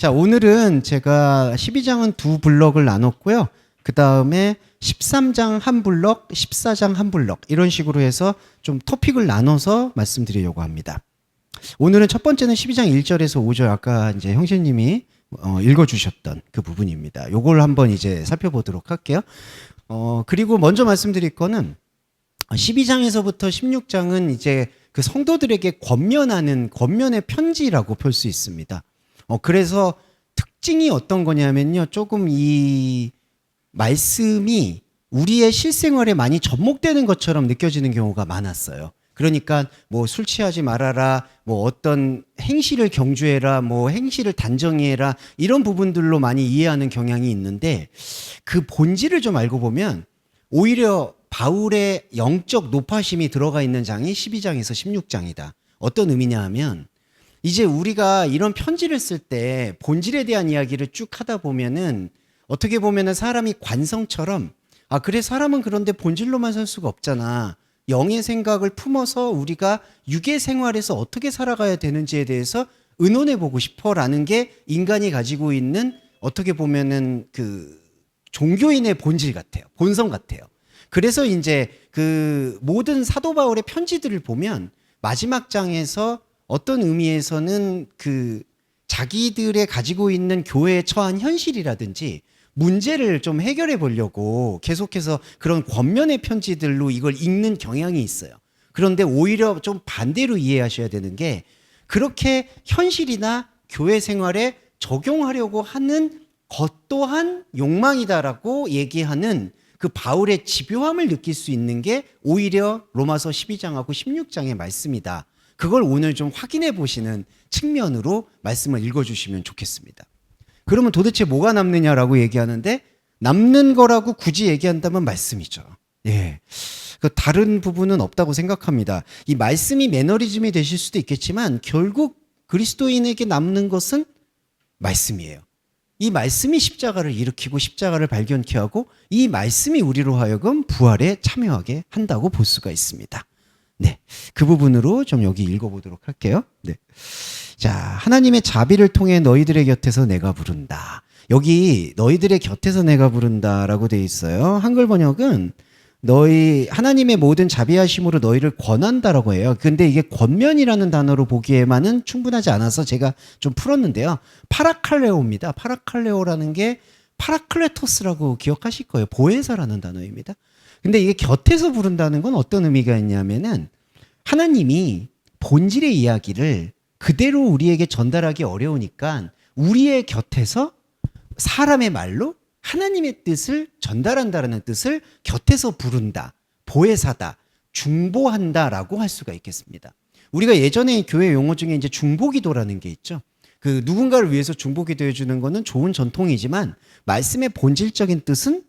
자, 오늘은 제가 12장은 두 블럭을 나눴고요. 그 다음에 13장 한 블럭, 14장 한 블럭 이런 식으로 해서 좀 토픽을 나눠서 말씀드리려고 합니다. 오늘은 첫 번째는 12장 1절에서 5절 아까 이제 형제님이 읽어주셨던 그 부분입니다. 요걸 한번 이제 살펴보도록 할게요. 그리고 먼저 말씀드릴 거는 12장에서부터 16장은 이제 그 성도들에게 권면의 편지라고 볼 수 있습니다. 그래서 특징이 어떤 거냐면요. 조금 이 말씀이 우리의 실생활에 많이 접목되는 것처럼 느껴지는 경우가 많았어요. 그러니까 뭐 술 취하지 말아라, 뭐 어떤 행실을 경주해라, 뭐 행실을 단정히해라 이런 부분들로 많이 이해하는 경향이 있는데 그 본질을 좀 알고 보면 오히려 바울의 영적 높아심이 들어가 있는 장이 12장에서 16장이다. 어떤 의미냐 하면 이제 우리가 이런 편지를 쓸 때 본질에 대한 이야기를 쭉 하다 보면은 어떻게 보면은 사람이 관성처럼 그래 사람은 그런데 본질로만 살 수가 없잖아. 영의 생각을 품어서 우리가 육의 생활에서 어떻게 살아가야 되는지에 대해서 의논해 보고 싶어라는 게 인간이 가지고 있는 어떻게 보면은 그 종교인의 본질 같아요. 본성 같아요. 그래서 이제 그 모든 사도 바울의 편지들을 보면 마지막 장에서 어떤 의미에서는 그 자기들의 가지고 있는 교회에 처한 현실이라든지 문제를 좀 해결해 보려고 계속해서 그런 권면의 편지들로 이걸 읽는 경향이 있어요. 그런데 오히려 좀 반대로 이해하셔야 되는 게 그렇게 현실이나 교회 생활에 적용하려고 하는 것 또한 욕망이다라고 얘기하는 그 바울의 집요함을 느낄 수 있는 게 오히려 로마서 12장하고 16장의 말씀이다. 그걸 오늘 좀 확인해 보시는 측면으로 말씀을 읽어주시면 좋겠습니다. 그러면 도대체 뭐가 남느냐라고 얘기하는데 남는 거라고 굳이 얘기한다면 말씀이죠. 예. 그 다른 부분은 없다고 생각합니다. 이 말씀이 매너리즘이 되실 수도 있겠지만 결국 그리스도인에게 남는 것은 말씀이에요. 이 말씀이 십자가를 일으키고 십자가를 발견케 하고 이 말씀이 우리로 하여금 부활에 참여하게 한다고 볼 수가 있습니다. 네, 그 부분으로 좀 여기 읽어보도록 할게요. 네, 자, 하나님의 자비를 통해 너희들의 곁에서 내가 부른다. 여기 너희들의 곁에서 내가 부른다라고 돼 있어요. 한글 번역은 너희 하나님의 모든 자비하심으로 너희를 권한다라고 해요. 근데 이게 권면이라는 단어로 보기에만은 충분하지 않아서 제가 좀 풀었는데요. 파라칼레오입니다. 파라칼레오라는 게 파라클레토스라고 기억하실 거예요. 보혜사라는 단어입니다. 근데 이게 곁에서 부른다는 건 어떤 의미가 있냐면은 하나님이 본질의 이야기를 그대로 우리에게 전달하기 어려우니까 우리의 곁에서 사람의 말로 하나님의 뜻을 전달한다라는 뜻을 곁에서 부른다, 보혜사다, 중보한다라고 할 수가 있겠습니다. 우리가 예전에 교회 용어 중에 이제 중보기도라는 게 있죠. 그 누군가를 위해서 중보기도 해주는 거는 좋은 전통이지만 말씀의 본질적인 뜻은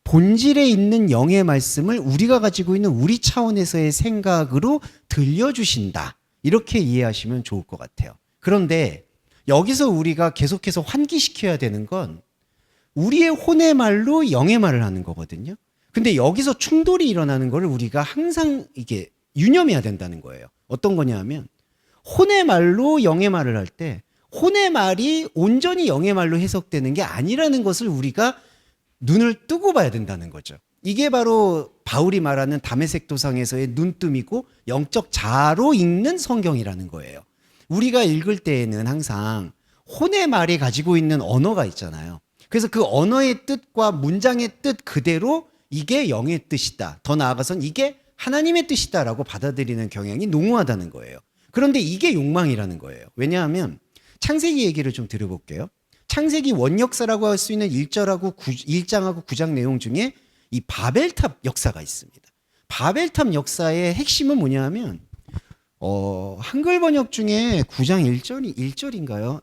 본질에 있는 영의 말씀을 우리가 가지고 있는 우리 차원에서의 생각으로 들려주신다. 이렇게 이해하시면 좋을 것 같아요. 그런데 여기서 우리가 계속해서 환기시켜야 되는 건 우리의 혼의 말로 영의 말을 하는 거거든요. 근데 여기서 충돌이 일어나는 걸 우리가 항상 이게 유념해야 된다는 거예요. 어떤 거냐 하면 혼의 말로 영의 말을 할 때 혼의 말이 온전히 영의 말로 해석되는 게 아니라는 것을 우리가 눈을 뜨고 봐야 된다는 거죠. 이게 바로 바울이 말하는 다메섹 도상에서의 눈뜸이고 영적 자아로 읽는 성경이라는 거예요. 우리가 읽을 때에는 항상 혼의 말이 가지고 있는 언어가 있잖아요. 그래서 그 언어의 뜻과 문장의 뜻 그대로 이게 영의 뜻이다. 더 나아가선 이게 하나님의 뜻이다라고 받아들이는 경향이 농후하다는 거예요. 그런데 이게 욕망이라는 거예요. 왜냐하면 창세기 얘기를 좀 들어볼게요. 창세기 원역사라고 할 수 있는 1장하고 9장 내용 중에 이 바벨탑 역사가 있습니다. 바벨탑 역사의 핵심은 뭐냐 하면 한글 번역 중에 9장 1절인가요?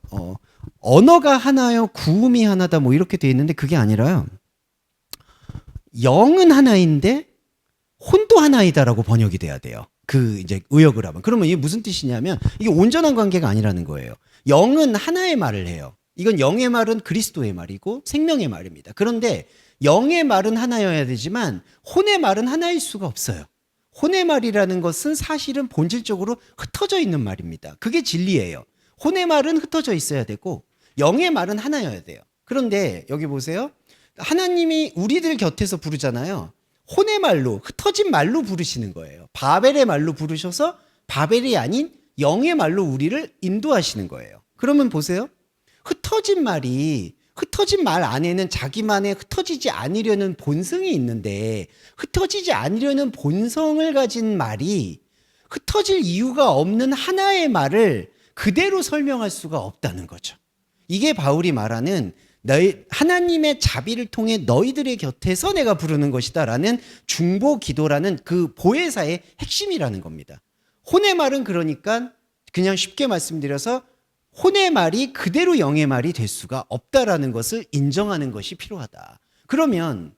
언어가 하나요, 구음이 하나다 뭐 이렇게 돼 있는데 그게 아니라요. 영은 하나인데 혼도 하나이다라고 번역이 돼야 돼요. 그 이제 의역을 하면. 그러면 이게 무슨 뜻이냐면 이게 온전한 관계가 아니라는 거예요. 영은 하나의 말을 해요. 이건 영의 말은 그리스도의 말이고 생명의 말입니다. 그런데 영의 말은 하나여야 되지만 혼의 말은 하나일 수가 없어요. 혼의 말이라는 것은 사실은 본질적으로 흩어져 있는 말입니다. 그게 진리예요. 혼의 말은 흩어져 있어야 되고 영의 말은 하나여야 돼요. 그런데 여기 보세요. 하나님이 우리들 곁에서 부르잖아요. 혼의 말로, 흩어진 말로 부르시는 거예요. 바벨의 말로 부르셔서 바벨이 아닌 영의 말로 우리를 인도하시는 거예요. 그러면 보세요. 흩어진 말 안에는 자기만의 흩어지지 않으려는 본성이 있는데, 흩어지지 않으려는 본성을 가진 말이 흩어질 이유가 없는 하나의 말을 그대로 설명할 수가 없다는 거죠. 이게 바울이 말하는 하나님의 자비를 통해 너희들의 곁에서 내가 부르는 것이다 라는 중보 기도라는 그 보혜사의 핵심이라는 겁니다. 혼의 말은 그러니까 그냥 쉽게 말씀드려서 혼의 말이 그대로 영의 말이 될 수가 없다라는 것을 인정하는 것이 필요하다. 그러면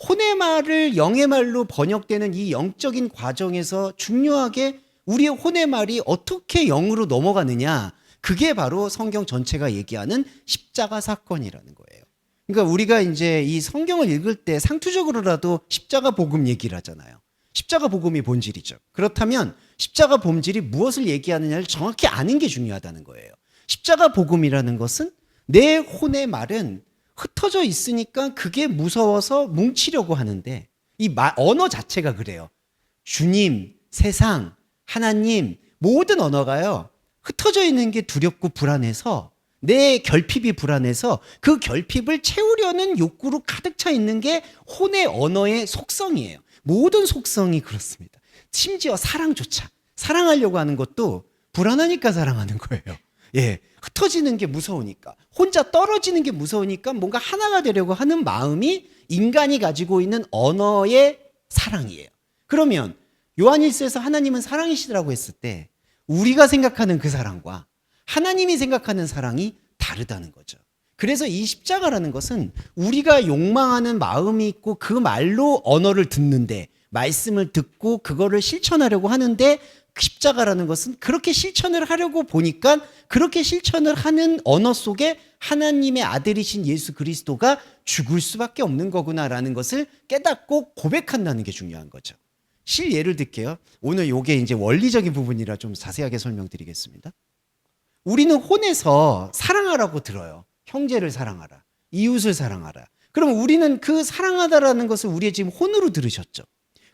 혼의 말을 영의 말로 번역되는 이 영적인 과정에서 중요하게 우리의 혼의 말이 어떻게 영으로 넘어가느냐, 그게 바로 성경 전체가 얘기하는 십자가 사건이라는 거예요. 그러니까 우리가 이제 이 성경을 읽을 때 상투적으로라도 십자가 복음 얘기를 하잖아요. 십자가 복음이 본질이죠. 그렇다면 십자가 본질이 무엇을 얘기하느냐를 정확히 아는 게 중요하다는 거예요. 십자가 복음이라는 것은 내 혼의 말은 흩어져 있으니까 그게 무서워서 뭉치려고 하는데, 이 언어 자체가 그래요. 주님, 세상, 하나님, 모든 언어가요, 흩어져 있는 게 두렵고 불안해서, 내 결핍이 불안해서 그 결핍을 채우려는 욕구로 가득 차 있는 게 혼의 언어의 속성이에요. 모든 속성이 그렇습니다. 심지어 사랑조차, 사랑하려고 하는 것도 불안하니까 사랑하는 거예요. 예, 흩어지는 게 무서우니까, 혼자 떨어지는 게 무서우니까 뭔가 하나가 되려고 하는 마음이 인간이 가지고 있는 언어의 사랑이에요. 그러면 요한일서에서 하나님은 사랑이시라고 했을 때 우리가 생각하는 그 사랑과 하나님이 생각하는 사랑이 다르다는 거죠. 그래서 이 십자가라는 것은 우리가 욕망하는 마음이 있고 그 말로 언어를 듣는데, 말씀을 듣고 그거를 실천하려고 하는데, 십자가라는 것은 그렇게 실천을 하려고 보니까 그렇게 실천을 하는 언어 속에 하나님의 아들이신 예수 그리스도가 죽을 수밖에 없는 거구나라는 것을 깨닫고 고백한다는 게 중요한 거죠. 실예를 들게요. 오늘 이게 이제 원리적인 부분이라 좀 자세하게 설명드리겠습니다. 우리는 혼에서 사랑하라고 들어요. 형제를 사랑하라, 이웃을 사랑하라. 그럼 우리는 그 사랑하다라는 것을 우리의 지금 혼으로 들으셨죠.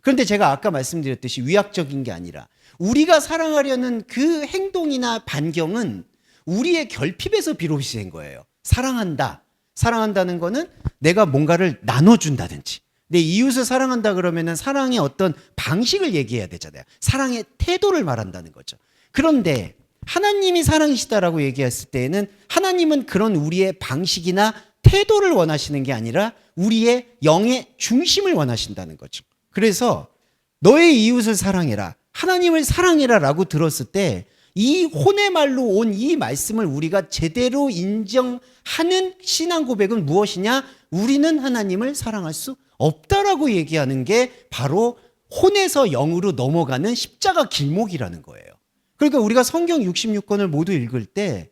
그런데 제가 아까 말씀드렸듯이 위약적인 게 아니라 우리가 사랑하려는 그 행동이나 반경은 우리의 결핍에서 비롯이 된 거예요. 사랑한다는 거는 내가 뭔가를 나눠준다든지, 내 이웃을 사랑한다 그러면은 사랑의 어떤 방식을 얘기해야 되잖아요. 사랑의 태도를 말한다는 거죠. 그런데 하나님이 사랑이시다라고 얘기했을 때에는 하나님은 그런 우리의 방식이나 태도를 원하시는 게 아니라 우리의 영의 중심을 원하신다는 거죠. 그래서 너의 이웃을 사랑해라, 하나님을 사랑해라 라고 들었을 때 이 혼의 말로 온 이 말씀을 우리가 제대로 인정하는 신앙 고백은 무엇이냐? 우리는 하나님을 사랑할 수 없다라고 얘기하는 게 바로 혼에서 영으로 넘어가는 십자가 길목이라는 거예요. 그러니까 우리가 성경 66권을 모두 읽을 때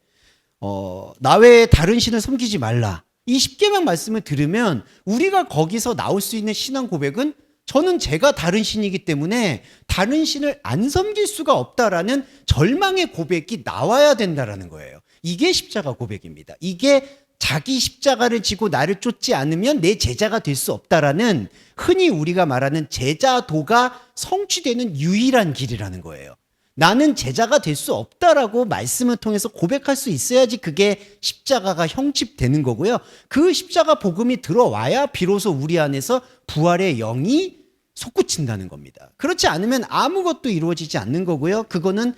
나 외에 다른 신을 섬기지 말라, 이 십계명 말씀을 들으면 우리가 거기서 나올 수 있는 신앙 고백은 저는 제가 다른 신이기 때문에 다른 신을 안 섬길 수가 없다라는 절망의 고백이 나와야 된다라는 거예요. 이게 십자가 고백입니다. 이게 자기 십자가를 지고 나를 쫓지 않으면 내 제자가 될 수 없다라는, 흔히 우리가 말하는 제자도가 성취되는 유일한 길이라는 거예요. 나는 제자가 될 수 없다라고 말씀을 통해서 고백할 수 있어야지 그게 십자가가 형집되는 거고요. 그 십자가 복음이 들어와야 비로소 우리 안에서 부활의 영이 솟구친다는 겁니다. 그렇지 않으면 아무것도 이루어지지 않는 거고요. 그거는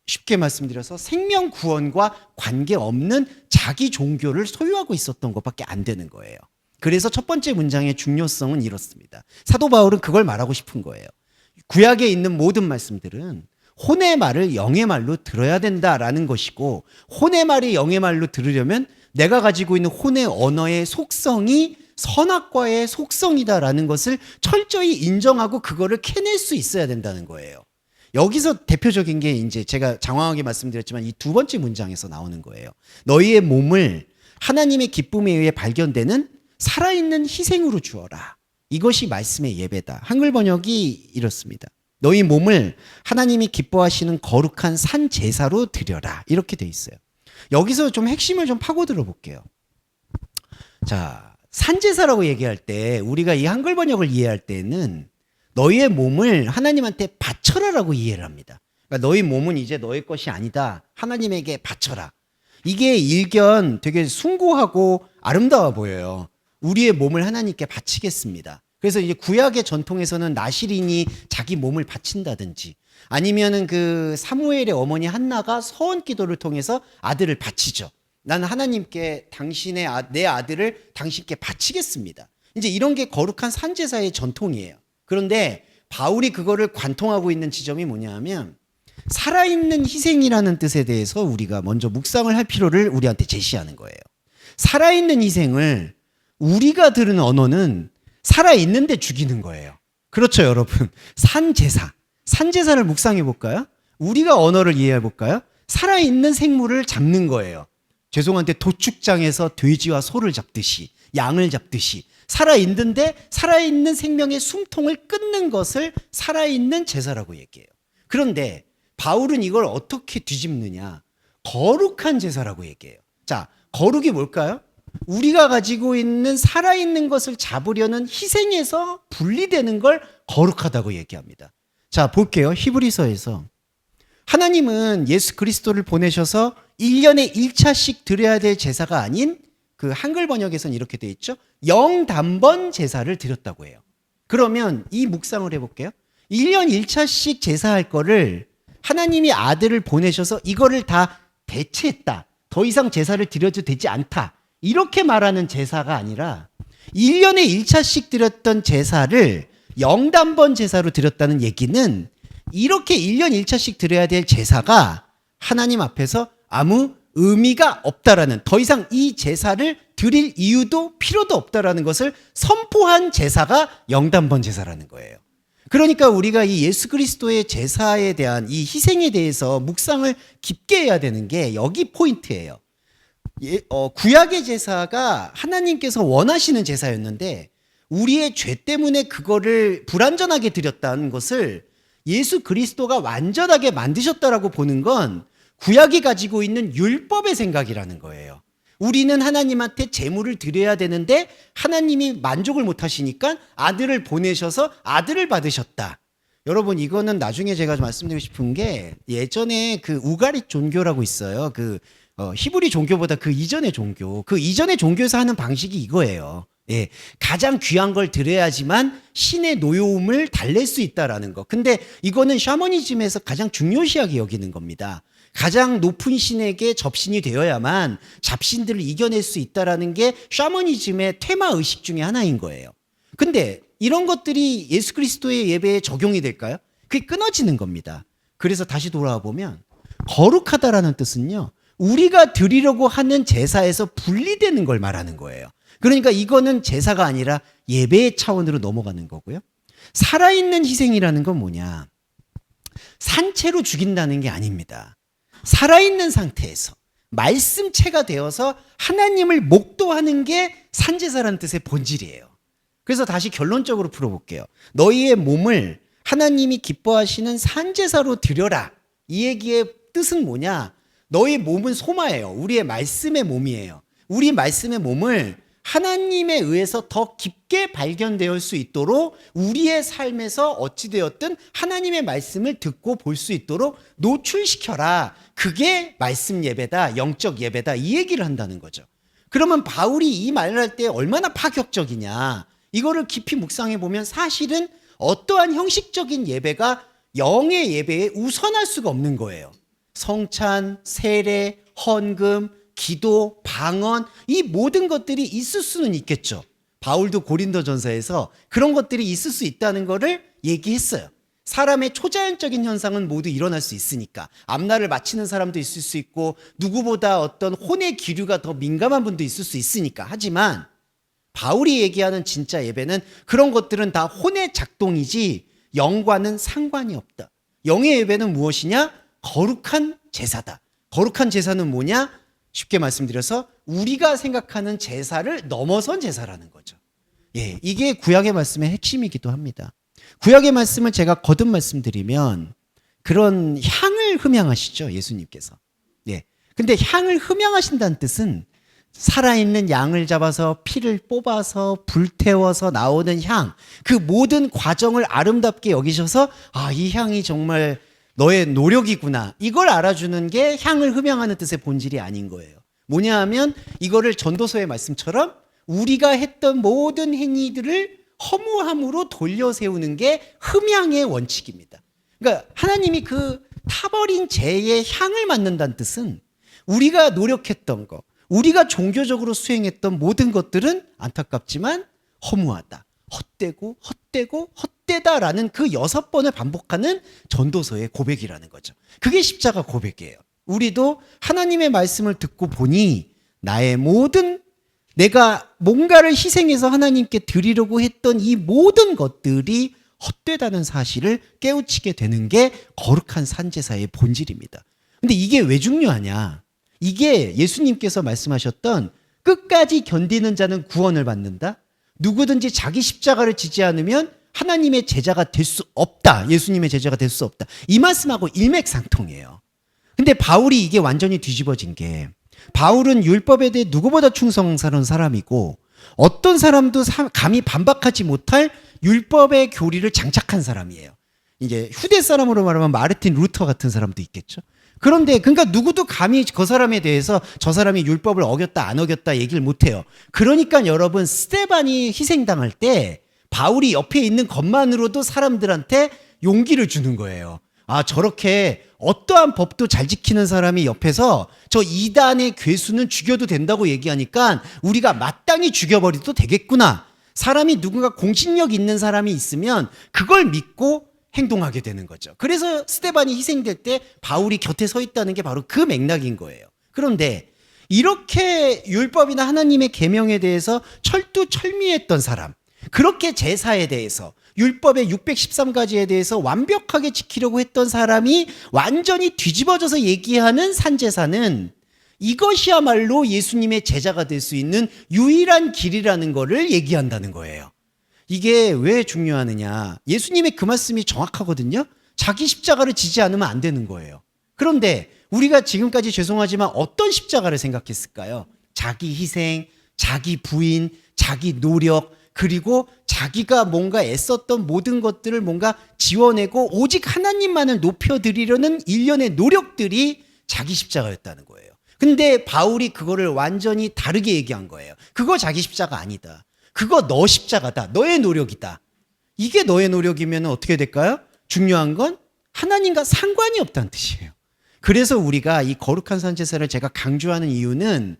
쉽게 말씀드려서 생명 구원과 관계없는 자기 종교를 소유하고 있었던 것밖에 안 되는 거예요. 그래서 첫 번째 문장의 중요성은 이렇습니다. 사도 바울은 그걸 말하고 싶은 거예요. 구약에 있는 모든 말씀들은 혼의 말을 영의 말로 들어야 된다라는 것이고, 혼의 말이 영의 말로 들으려면 내가 가지고 있는 혼의 언어의 속성이 선악과의 속성이다라는 것을 철저히 인정하고 그거를 캐낼 수 있어야 된다는 거예요. 여기서 대표적인 게 이제 제가 장황하게 말씀드렸지만 이 두 번째 문장에서 나오는 거예요. 너희의 몸을 하나님의 기쁨에 의해 발견되는 살아있는 희생으로 주어라. 이것이 말씀의 예배다. 한글 번역이 이렇습니다. 너희 몸을 하나님이 기뻐하시는 거룩한 산 제사로 드려라. 이렇게 돼 있어요. 여기서 좀 핵심을 좀 파고들어 볼게요. 자, 산제사라고 얘기할 때 우리가 이 한글 번역을 이해할 때는 너희의 몸을 하나님한테 바쳐라라고 이해를 합니다. 그러니까 너희 몸은 이제 너희 것이 아니다. 하나님에게 바쳐라. 이게 일견 되게 숭고하고 아름다워 보여요. 우리의 몸을 하나님께 바치겠습니다. 그래서 이제 구약의 전통에서는 나실인이 자기 몸을 바친다든지 아니면은 그 사무엘의 어머니 한나가 서원 기도를 통해서 아들을 바치죠. 나는 하나님께 내 아들을 당신께 바치겠습니다. 이제 이런 게 거룩한 산제사의 전통이에요. 그런데 바울이 그거를 관통하고 있는 지점이 뭐냐 하면 살아있는 희생이라는 뜻에 대해서 우리가 먼저 묵상을 할 필요를 우리한테 제시하는 거예요. 살아있는 희생을 우리가 들은 언어는 살아있는데 죽이는 거예요. 그렇죠, 여러분. 산제사를 묵상해 볼까요? 우리가 언어를 이해해 볼까요? 살아있는 생물을 잡는 거예요. 죄송한데 도축장에서 돼지와 소를 잡듯이, 양을 잡듯이 살아있는데 살아있는 생명의 숨통을 끊는 것을 살아있는 제사라고 얘기해요. 그런데 바울은 이걸 어떻게 뒤집느냐? 거룩한 제사라고 얘기해요. 자, 거룩이 뭘까요? 우리가 가지고 있는 살아있는 것을 잡으려는 희생에서 분리되는 걸 거룩하다고 얘기합니다. 자, 볼게요. 히브리서에서 하나님은 예수 그리스도를 보내셔서 1년에 1차씩 드려야 될 제사가 아닌 그 한글 번역에서는 이렇게 돼 있죠. 영단번 제사를 드렸다고 해요. 그러면 이 묵상을 해볼게요. 1년 1차씩 제사할 거를 하나님이 아들을 보내셔서 이거를 다 대체했다. 더 이상 제사를 드려도 되지 않다. 이렇게 말하는 제사가 아니라 1년에 1차씩 드렸던 제사를 영단번 제사로 드렸다는 얘기는 이렇게 1년 1차씩 드려야 될 제사가 하나님 앞에서 아무 의미가 없다라는, 더 이상 이 제사를 드릴 이유도 필요도 없다라는 것을 선포한 제사가 영단번 제사라는 거예요. 그러니까 우리가 이 예수 그리스도의 제사에 대한 이 희생에 대해서 묵상을 깊게 해야 되는 게 여기 포인트예요. 구약의 제사가 하나님께서 원하시는 제사였는데 우리의 죄 때문에 그거를 불완전하게 드렸다는 것을 예수 그리스도가 완전하게 만드셨다라고 보는 건 구약이 가지고 있는 율법의 생각이라는 거예요. 우리는 하나님한테 제물을 드려야 되는데 하나님이 만족을 못 하시니까 아들을 보내셔서 아들을 받으셨다. 여러분, 이거는 나중에 제가 말씀드리고 싶은 게 예전에 그 우가리 종교라고 있어요. 히브리 종교보다 그 이전의 종교. 그 이전의 종교에서 하는 방식이 이거예요. 예, 가장 귀한 걸 드려야지만 신의 노여움을 달랠 수 있다라는 거. 근데 이거는 샤머니즘에서 가장 중요시하게 여기는 겁니다. 가장 높은 신에게 접신이 되어야만 잡신들을 이겨낼 수 있다라는 게 샤머니즘의 테마 의식 중에 하나인 거예요. 근데 이런 것들이 예수 그리스도의 예배에 적용이 될까요? 그게 끊어지는 겁니다. 그래서 다시 돌아와 보면 거룩하다라는 뜻은요, 우리가 드리려고 하는 제사에서 분리되는 걸 말하는 거예요. 그러니까 이거는 제사가 아니라 예배의 차원으로 넘어가는 거고요. 살아있는 희생이라는 건 뭐냐? 산채로 죽인다는 게 아닙니다. 살아있는 상태에서 말씀체가 되어서 하나님을 목도하는 게 산제사라는 뜻의 본질이에요. 그래서 다시 결론적으로 풀어볼게요. 너희의 몸을 하나님이 기뻐하시는 산제사로 드려라. 이 얘기의 뜻은 뭐냐? 너희 몸은 소마예요. 우리의 말씀의 몸이에요. 우리 말씀의 몸을 하나님에 의해서 더 깊게 발견될 수 있도록 우리의 삶에서 어찌되었든 하나님의 말씀을 듣고 볼 수 있도록 노출시켜라. 그게 말씀 예배다, 영적 예배다, 이 얘기를 한다는 거죠. 그러면 바울이 이 말을 할 때 얼마나 파격적이냐, 이거를 깊이 묵상해 보면 사실은 어떠한 형식적인 예배가 영의 예배에 우선할 수가 없는 거예요. 성찬, 세례, 헌금, 기도, 방언, 이 모든 것들이 있을 수는 있겠죠. 바울도 고린도전서에서 그런 것들이 있을 수 있다는 것을 얘기했어요. 사람의 초자연적인 현상은 모두 일어날 수 있으니까. 앞날을 맞히는 사람도 있을 수 있고 누구보다 어떤 혼의 기류가 더 민감한 분도 있을 수 있으니까. 하지만 바울이 얘기하는 진짜 예배는 그런 것들은 다 혼의 작동이지 영과는 상관이 없다. 영의 예배는 무엇이냐? 거룩한 제사다. 거룩한 제사는 뭐냐? 쉽게 말씀드려서 우리가 생각하는 제사를 넘어선 제사라는 거죠. 예, 이게 구약의 말씀의 핵심이기도 합니다. 구약의 말씀을 제가 거듭 말씀드리면 그런 향을 흠양하시죠, 예수님께서. 예, 근데 향을 흠양하신다는 뜻은 살아있는 양을 잡아서 피를 뽑아서 불태워서 나오는 향, 그 모든 과정을 아름답게 여기셔서 이 향이 정말 너의 노력이구나, 이걸 알아주는 게 향을 흠양하는 뜻의 본질이 아닌 거예요. 뭐냐 하면 이거를 전도서의 말씀처럼 우리가 했던 모든 행위들을 허무함으로 돌려세우는 게 흠양의 원칙입니다. 그러니까 하나님이 그 타버린 재의 향을 맡는다는 뜻은 우리가 노력했던 거, 우리가 종교적으로 수행했던 모든 것들은 안타깝지만 허무하다, 헛되고 헛되고 헛되다라는 그 6번을 반복하는 전도서의 고백이라는 거죠. 그게 십자가 고백이에요. 우리도 하나님의 말씀을 듣고 보니 나의 모든, 내가 뭔가를 희생해서 하나님께 드리려고 했던 이 모든 것들이 헛되다는 사실을 깨우치게 되는 게 거룩한 산제사의 본질입니다. 근데 이게 왜 중요하냐? 이게 예수님께서 말씀하셨던 끝까지 견디는 자는 구원을 받는다. 누구든지 자기 십자가를 지지 않으면 하나님의 제자가 될 수 없다. 예수님의 제자가 될 수 없다. 이 말씀하고 일맥상통이에요. 근데 바울이 이게 완전히 뒤집어진 게, 바울은 율법에 대해 누구보다 충성스러운 사람이고 어떤 사람도 감히 반박하지 못할 율법의 교리를 장착한 사람이에요. 이제 휴대 사람으로 말하면 마르틴 루터 같은 사람도 있겠죠. 그런데 그러니까 누구도 감히 그 사람에 대해서 저 사람이 율법을 어겼다 안 어겼다 얘기를 못해요. 그러니까 여러분, 스데반이 희생당할 때 바울이 옆에 있는 것만으로도 사람들한테 용기를 주는 거예요. 저렇게 어떠한 법도 잘 지키는 사람이 옆에서 저 이단의 괴수는 죽여도 된다고 얘기하니까 우리가 마땅히 죽여버려도 되겠구나. 사람이 누군가 공신력 있는 사람이 있으면 그걸 믿고 행동하게 되는 거죠. 그래서 스데반이 희생될 때 바울이 곁에 서 있다는 게 바로 그 맥락인 거예요. 그런데 이렇게 율법이나 하나님의 계명에 대해서 철두철미했던 사람, 그렇게 제사에 대해서 율법의 613가지에 대해서 완벽하게 지키려고 했던 사람이 완전히 뒤집어져서 얘기하는 산제사는 이것이야말로 예수님의 제자가 될 수 있는 유일한 길이라는 거를 얘기한다는 거예요. 이게 왜 중요하느냐? 예수님의 그 말씀이 정확하거든요. 자기 십자가를 지지 않으면 안 되는 거예요. 그런데 우리가 지금까지 죄송하지만 어떤 십자가를 생각했을까요? 자기 희생, 자기 부인, 자기 노력, 그리고 자기가 뭔가 애썼던 모든 것들을 뭔가 지워내고 오직 하나님만을 높여드리려는 일련의 노력들이 자기 십자가였다는 거예요. 근데 바울이 그거를 완전히 다르게 얘기한 거예요. 그거 자기 십자가 아니다. 그거 너 십자가다. 너의 노력이다. 이게 너의 노력이면 어떻게 될까요? 중요한 건 하나님과 상관이 없다는 뜻이에요. 그래서 우리가 이 거룩한 산제사를 제가 강조하는 이유는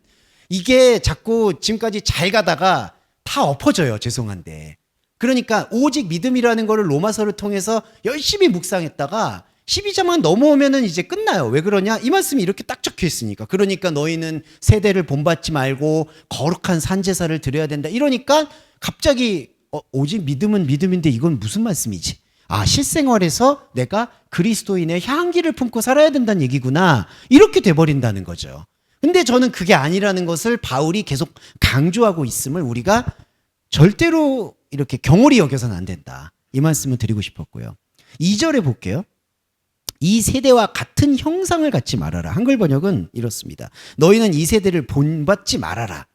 이게 자꾸 지금까지 잘 가다가 다 엎어져요. 죄송한데. 그러니까 오직 믿음이라는 거를 로마서를 통해서 열심히 묵상했다가 12장만 넘어오면은 이제 끝나요. 왜 그러냐? 이 말씀이 이렇게 딱 적혀 있으니까. 그러니까 너희는 세대를 본받지 말고 거룩한 산제사를 드려야 된다. 이러니까 갑자기 오직 믿음은 믿음인데 이건 무슨 말씀이지? 실생활에서 내가 그리스도인의 향기를 품고 살아야 된다는 얘기구나. 이렇게 돼버린다는 거죠. 근데 저는 그게 아니라는 것을 바울이 계속 강조하고 있음을 우리가 절대로 이렇게 경홀히 여겨서는 안 된다. 이 말씀을 드리고 싶었고요. 2절에 볼게요. 이 세대와 같은 형상을 갖지 말아라. 한글 번역은 이렇습니다. 너희는 이 세대를 본받지 말아라.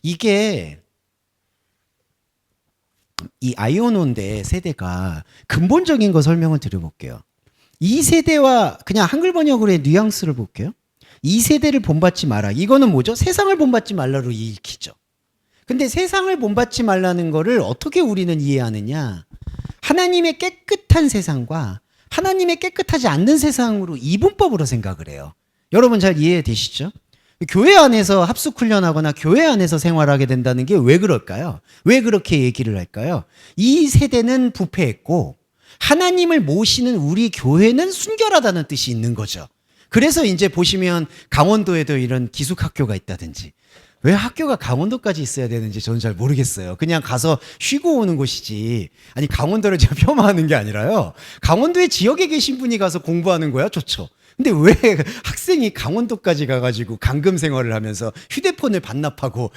이게 이 아이오노인데 세대가 근본적인 거 설명을 드려볼게요. 이 세대와 그냥 한글 번역으로의 뉘앙스를 볼게요. 이 세대를 본받지 마라. 이거는 뭐죠? 세상을 본받지 말라로 읽히죠. 근데 세상을 본받지 말라는 거를 어떻게 우리는 이해하느냐? 하나님의 깨끗한 세상과 하나님의 깨끗하지 않는 세상으로 이분법으로 생각을 해요. 여러분 잘 이해되시죠? 교회 안에서 합숙훈련하거나 교회 안에서 생활하게 된다는 게 왜 그럴까요? 왜 그렇게 얘기를 할까요? 이 세대는 부패했고 하나님을 모시는 우리 교회는 순결하다는 뜻이 있는 거죠. 그래서 이제 보시면 강원도에도 이런 기숙학교가 있다든지, 왜 학교가 강원도까지 있어야 되는지 저는 잘 모르겠어요. 그냥 가서 쉬고 오는 곳이지. 아니, 강원도를 제가 폄하하는 게 아니라요. 강원도의 지역에 계신 분이 가서 공부하는 거야 좋죠. 근데 왜 학생이 강원도까지 가가지고 강금 생활을 하면서 휴대폰을 반납하고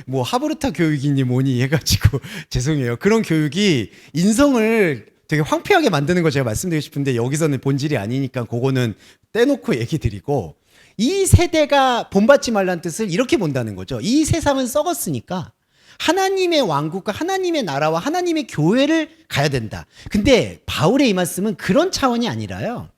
뭐 하브르타 교육이니 뭐니 해가지고 죄송해요. 그런 교육이 인성을 되게 황폐하게 만드는 거 제가 말씀드리고 싶은데 여기서는 본질이 아니니까 그거는 떼놓고 얘기 드리고, 이 세대가 본받지 말라는 뜻을 이렇게 본다는 거죠. 이 세상은 썩었으니까 하나님의 왕국과 하나님의 나라와 하나님의 교회를 가야 된다. 근데 바울의 이 말씀은 그런 차원이 아니라요.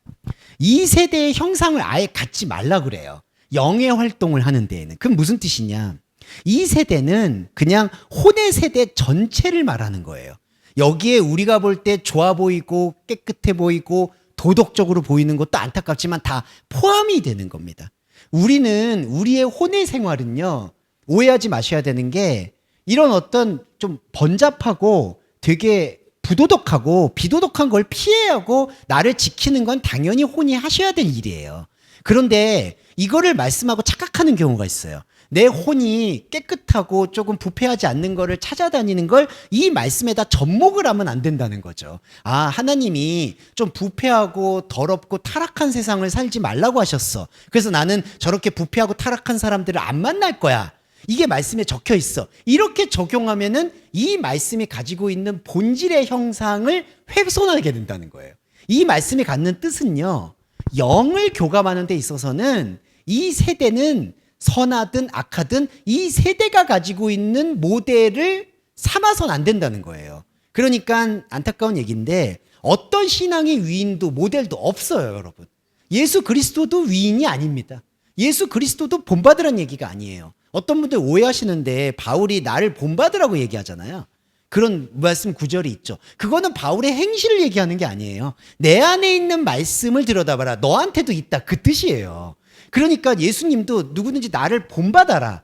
이 세대의 형상을 아예 갖지 말라 그래요. 영의 활동을 하는 데에는. 그럼 무슨 뜻이냐? 이 세대는 그냥 혼의 세대 전체를 말하는 거예요. 여기에 우리가 볼 때 좋아 보이고 깨끗해 보이고 도덕적으로 보이는 것도 안타깝지만 다 포함이 되는 겁니다. 우리는 우리의 혼의 생활은요, 오해하지 마셔야 되는 게 이런 어떤 좀 번잡하고 되게 부도덕하고 비도덕한 걸 피해야 하고 나를 지키는 건 당연히 혼이 하셔야 될 일이에요. 그런데 이거를 말씀하고 착각하는 경우가 있어요. 내 혼이 깨끗하고 조금 부패하지 않는 거를 찾아다니는 걸 이 말씀에다 접목을 하면 안 된다는 거죠. 아, 하나님이 좀 부패하고 더럽고 타락한 세상을 살지 말라고 하셨어. 그래서 나는 저렇게 부패하고 타락한 사람들을 안 만날 거야. 이게 말씀에 적혀 있어. 이렇게 적용하면은 이 말씀이 가지고 있는 본질의 형상을 훼손하게 된다는 거예요. 이 말씀이 갖는 뜻은요, 영을 교감하는 데 있어서는 이 세대는 선하든 악하든 이 세대가 가지고 있는 모델을 삼아서는 안 된다는 거예요. 그러니까 안타까운 얘기인데 어떤 신앙의 위인도 모델도 없어요, 여러분. 예수 그리스도도 위인이 아닙니다. 예수 그리스도도 본받으란 얘기가 아니에요. 어떤 분들 오해하시는데 바울이 나를 본받으라고 얘기하잖아요. 그런 말씀 구절이 있죠. 그거는 바울의 행실을 얘기하는 게 아니에요. 내 안에 있는 말씀을 들여다봐라. 너한테도 있다. 그 뜻이에요. 그러니까 예수님도 누구든지 나를 본받아라.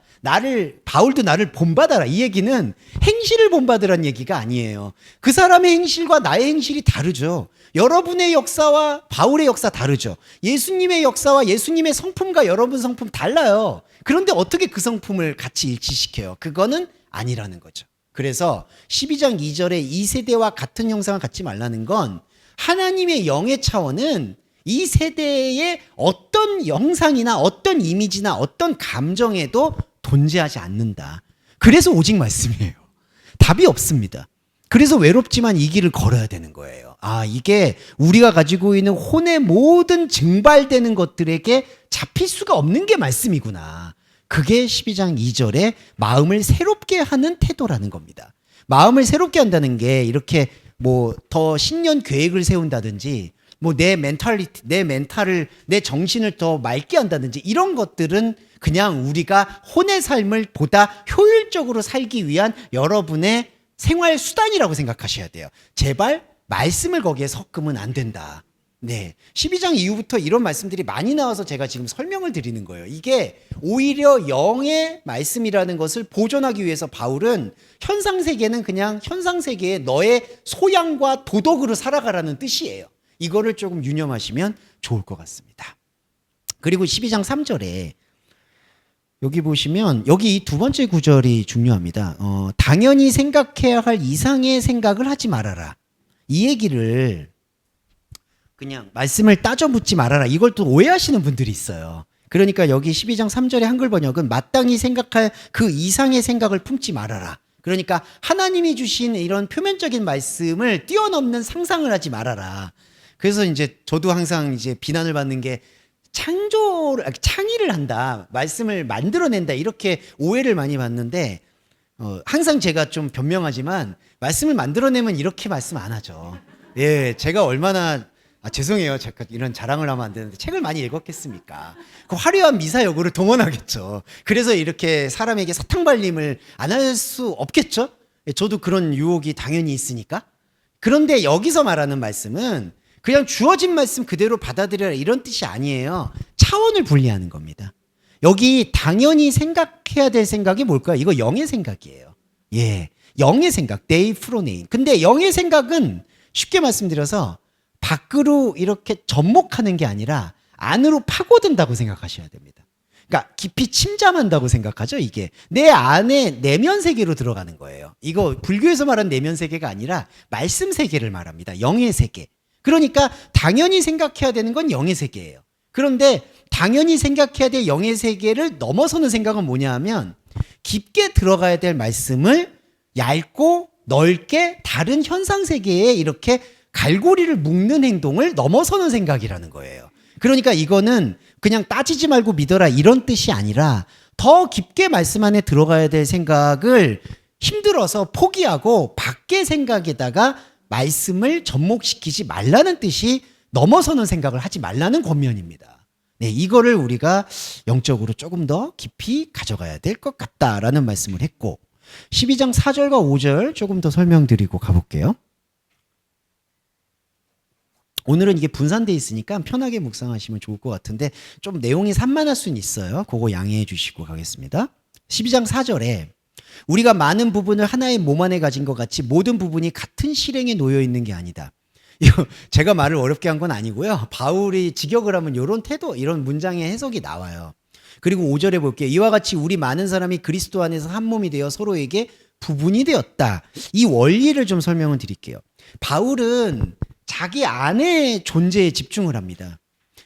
바울도 나를 본받아라. 이 얘기는 행실을 본받으란 얘기가 아니에요. 그 사람의 행실과 나의 행실이 다르죠. 여러분의 역사와 바울의 역사 다르죠. 예수님의 역사와 예수님의 성품과 여러분 성품 달라요. 그런데 어떻게 그 성품을 같이 일치시켜요? 그거는 아니라는 거죠. 그래서 12장 2절에 이 세대와 같은 형상을 갖지 말라는 건 하나님의 영의 차원은 이 세대의 어떤 영상이나 어떤 이미지나 어떤 감정에도 존재하지 않는다. 그래서 오직 말씀이에요. 답이 없습니다. 그래서 외롭지만 이 길을 걸어야 되는 거예요. 아, 이게 우리가 가지고 있는 혼의 모든 증발되는 것들에게 잡힐 수가 없는 게 말씀이구나. 그게 12장 2절에 마음을 새롭게 하는 태도라는 겁니다. 마음을 새롭게 한다는 게 이렇게 뭐 더 신년 계획을 세운다든지 뭐 내 멘탈리티, 내 멘탈을, 내 정신을 더 맑게 한다든지 이런 것들은 그냥 우리가 혼의 삶을 보다 효율적으로 살기 위한 여러분의 생활 수단이라고 생각하셔야 돼요. 제발 말씀을 거기에 섞으면 안 된다. 네. 12장 이후부터 이런 말씀들이 많이 나와서 제가 지금 설명을 드리는 거예요. 이게 오히려 영의 말씀이라는 것을 보존하기 위해서 바울은 현상세계는 그냥 현상세계에 너의 소양과 도덕으로 살아가라는 뜻이에요. 이거를 조금 유념하시면 좋을 것 같습니다. 그리고 12장 3절에 여기 보시면 여기 이 두 번째 구절이 중요합니다. 당연히 생각해야 할 이상의 생각을 하지 말아라. 이 얘기를 그냥 말씀을 따져 묻지 말아라. 이걸 또 오해하시는 분들이 있어요. 그러니까 여기 12장 3절의 한글 번역은 마땅히 생각할 그 이상의 생각을 품지 말아라. 그러니까 하나님이 주신 이런 표면적인 말씀을 뛰어넘는 상상을 하지 말아라. 그래서 이제 저도 항상 이제 비난을 받는 게 창의를 한다, 말씀을 만들어낸다 이렇게 오해를 많이 받는데 항상 제가 좀 변명하지만 말씀을 만들어내면 이렇게 말씀 안 하죠. 예, 제가 얼마나 죄송해요. 제가 이런 자랑을 하면 안 되는데 책을 많이 읽었겠습니까? 그 화려한 미사여구를 동원하겠죠. 그래서 이렇게 사람에게 사탕 발림을 안 할 수 없겠죠. 저도 그런 유혹이 당연히 있으니까. 그런데 여기서 말하는 말씀은 그냥 주어진 말씀 그대로 받아들여라 이런 뜻이 아니에요. 차원을 분리하는 겁니다. 여기 당연히 생각해야 될 생각이 뭘까요? 이거 영의 생각이에요. 예, 영의 생각, 데이 프로네인. 근데 영의 생각은 쉽게 말씀드려서 밖으로 이렇게 접목하는 게 아니라 안으로 파고든다고 생각하셔야 됩니다. 그러니까 깊이 침잠한다고 생각하죠. 이게 내 안에 내면 세계로 들어가는 거예요. 이거 불교에서 말하는 내면 세계가 아니라 말씀 세계를 말합니다. 영의 세계. 그러니까 당연히 생각해야 되는 건 영의 세계예요. 그런데 당연히 생각해야 될 영의 세계를 넘어서는 생각은 뭐냐 하면 깊게 들어가야 될 말씀을 얇고 넓게 다른 현상 세계에 이렇게 갈고리를 묶는 행동을 넘어서는 생각이라는 거예요. 그러니까 이거는 그냥 따지지 말고 믿어라 이런 뜻이 아니라 더 깊게 말씀 안에 들어가야 될 생각을 힘들어서 포기하고 밖의 생각에다가 말씀을 접목시키지 말라는 뜻이 넘어서는 생각을 하지 말라는 권면입니다. 네, 이거를 우리가 영적으로 조금 더 깊이 가져가야 될 것 같다라는 말씀을 했고 12장 4절과 5절 조금 더 설명드리고 가볼게요. 오늘은 이게 분산되어 있으니까 편하게 묵상하시면 좋을 것 같은데 좀 내용이 산만할 수는 있어요. 그거 양해해 주시고 가겠습니다. 12장 4절에 우리가 많은 부분을 하나의 몸 안에 가진 것 같이 모든 부분이 같은 실행에 놓여 있는 게 아니다. 이거 제가 말을 어렵게 한 건 아니고요. 바울이 직역을 하면 이런 태도, 이런 문장의 해석이 나와요. 그리고 5절에 볼게요. 이와 같이 우리 많은 사람이 그리스도 안에서 한 몸이 되어 서로에게 부분이 되었다. 이 원리를 좀 설명을 드릴게요. 바울은 자기 안의 존재에 집중을 합니다.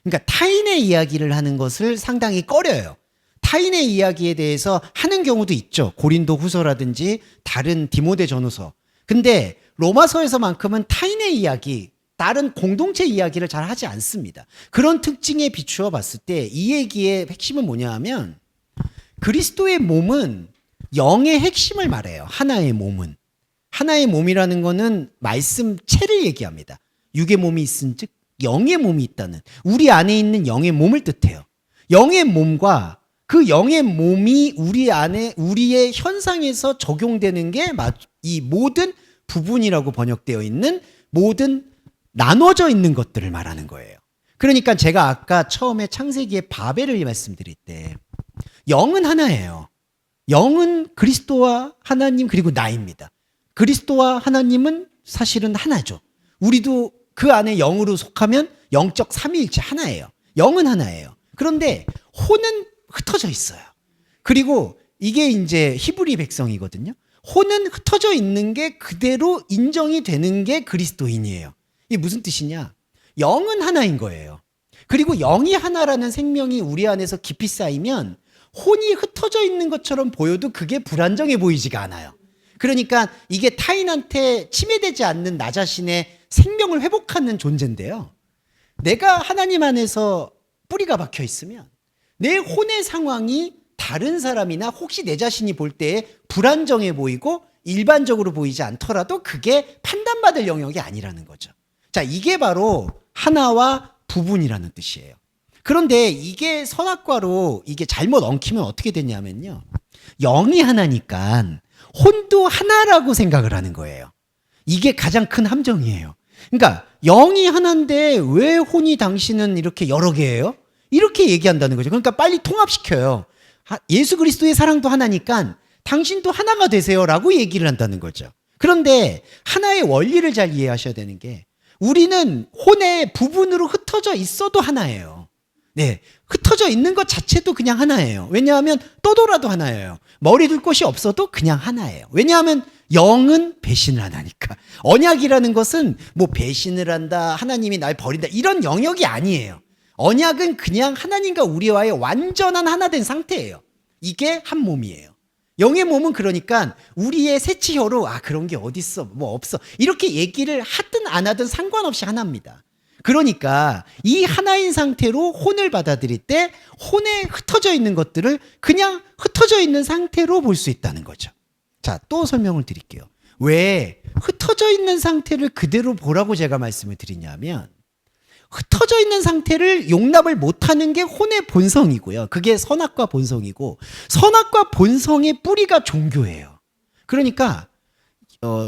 그러니까 타인의 이야기를 하는 것을 상당히 꺼려요. 타인의 이야기에 대해서 하는 경우도 있죠. 고린도 후서라든지 다른 디모데 전후서. 근데 로마서에서만큼은 타인의 이야기, 다른 공동체 이야기를 잘 하지 않습니다. 그런 특징에 비추어 봤을 때 이 얘기의 핵심은 뭐냐 하면 그리스도의 몸은 영의 핵심을 말해요. 하나의 몸은. 하나의 몸이라는 거는 말씀체를 얘기합니다. 육의 몸이 있은즉 영의 몸이 있다는, 우리 안에 있는 영의 몸을 뜻해요. 영의 몸과 그 영의 몸이 우리 안에 우리의 현상에서 적용되는 게 이 모든 부분이라고 번역되어 있는 모든 나눠져 있는 것들을 말하는 거예요. 그러니까 제가 아까 처음에 창세기의 바벨을 말씀드릴 때 영은 하나예요. 영은 그리스도와 하나님 그리고 나입니다. 그리스도와 하나님은 사실은 하나죠. 우리도 그 안에 영으로 속하면 영적 삼위일체 하나예요. 영은 하나예요. 그런데 혼은 흩어져 있어요. 그리고 이게 이제 히브리 백성이거든요. 혼은 흩어져 있는 게 그대로 인정이 되는 게 그리스도인이에요. 이게 무슨 뜻이냐? 영은 하나인 거예요. 그리고 영이 하나라는 생명이 우리 안에서 깊이 쌓이면 혼이 흩어져 있는 것처럼 보여도 그게 불안정해 보이지가 않아요. 그러니까 이게 타인한테 침해되지 않는 나 자신의 생명을 회복하는 존재인데요. 내가 하나님 안에서 뿌리가 박혀 있으면 내 혼의 상황이 다른 사람이나 혹시 내 자신이 볼 때에 불안정해 보이고 일반적으로 보이지 않더라도 그게 판단받을 영역이 아니라는 거죠. 자, 이게 바로 하나와 부분이라는 뜻이에요. 그런데 이게 선악과로 이게 잘못 엉키면 어떻게 되냐면요. 영이 하나니까 혼도 하나라고 생각을 하는 거예요. 이게 가장 큰 함정이에요. 그러니까 영이 하나인데 왜 혼이 당신은 이렇게 여러 개예요? 이렇게 얘기한다는 거죠. 그러니까 빨리 통합시켜요. 예수 그리스도의 사랑도 하나니까 당신도 하나가 되세요라고 얘기를 한다는 거죠. 그런데 하나의 원리를 잘 이해하셔야 되는 게 우리는 혼의 부분으로 흩어져 있어도 하나예요. 네, 흩어져 있는 것 자체도 그냥 하나예요. 왜냐하면 떠돌아도 하나예요. 머리 둘 곳이 없어도 그냥 하나예요. 왜냐하면 영은 배신을 안 하니까. 언약이라는 것은 뭐 배신을 한다, 하나님이 날 버린다 이런 영역이 아니에요. 언약은 그냥 하나님과 우리와의 완전한 하나 된 상태예요. 이게 한 몸이에요. 영의 몸은 그러니까 우리의 새치혀로 그런 게 어딨어 뭐 없어 이렇게 얘기를 하든 안 하든 상관없이 하나입니다. 그러니까 이 하나인 상태로 혼을 받아들일 때 혼에 흩어져 있는 것들을 그냥 흩어져 있는 상태로 볼 수 있다는 거죠. 자, 또 설명을 드릴게요. 왜 흩어져 있는 상태를 그대로 보라고 제가 말씀을 드리냐면 흩어져 있는 상태를 용납을 못하는 게 혼의 본성이고요. 그게 선악과 본성이고 선악과 본성의 뿌리가 종교예요. 그러니까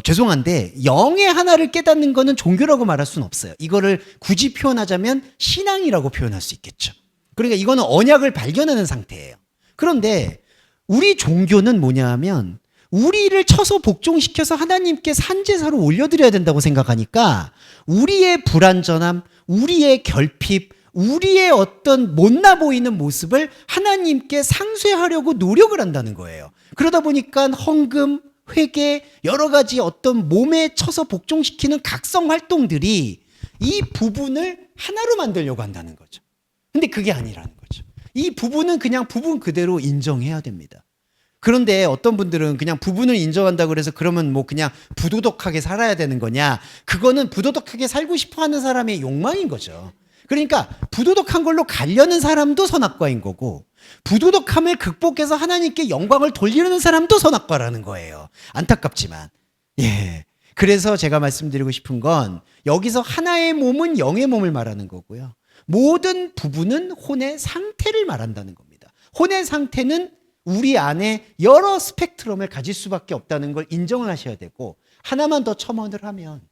죄송한데 영의 하나를 깨닫는 거는 종교라고 말할 수는 없어요. 이거를 굳이 표현하자면 신앙이라고 표현할 수 있겠죠. 그러니까 이거는 언약을 발견하는 상태예요. 그런데 우리 종교는 뭐냐 하면 우리를 쳐서 복종시켜서 하나님께 산제사로 올려드려야 된다고 생각하니까 우리의 불완전함, 우리의 결핍, 우리의 어떤 못나 보이는 모습을 하나님께 상쇄하려고 노력을 한다는 거예요. 그러다 보니까 헌금, 회개, 여러 가지 어떤 몸에 쳐서 복종시키는 각성 활동들이 이 부분을 하나로 만들려고 한다는 거죠. 근데 그게 아니라는 거죠. 이 부분은 그냥 부분 그대로 인정해야 됩니다. 그런데 어떤 분들은 그냥 부분을 인정한다고 그래서 그러면 뭐 그냥 부도덕하게 살아야 되는 거냐? 그거는 부도덕하게 살고 싶어 하는 사람의 욕망인 거죠. 그러니까 부도덕한 걸로 가려는 사람도 선악과인 거고 부도덕함을 극복해서 하나님께 영광을 돌리려는 사람도 선악과라는 거예요. 안타깝지만. 예. 그래서 제가 말씀드리고 싶은 건 여기서 하나의 몸은 영의 몸을 말하는 거고요. 모든 부부는 혼의 상태를 말한다는 겁니다. 혼의 상태는 우리 안에 여러 스펙트럼을 가질 수밖에 없다는 걸 인정을 하셔야 되고 하나만 더 첨언을 하면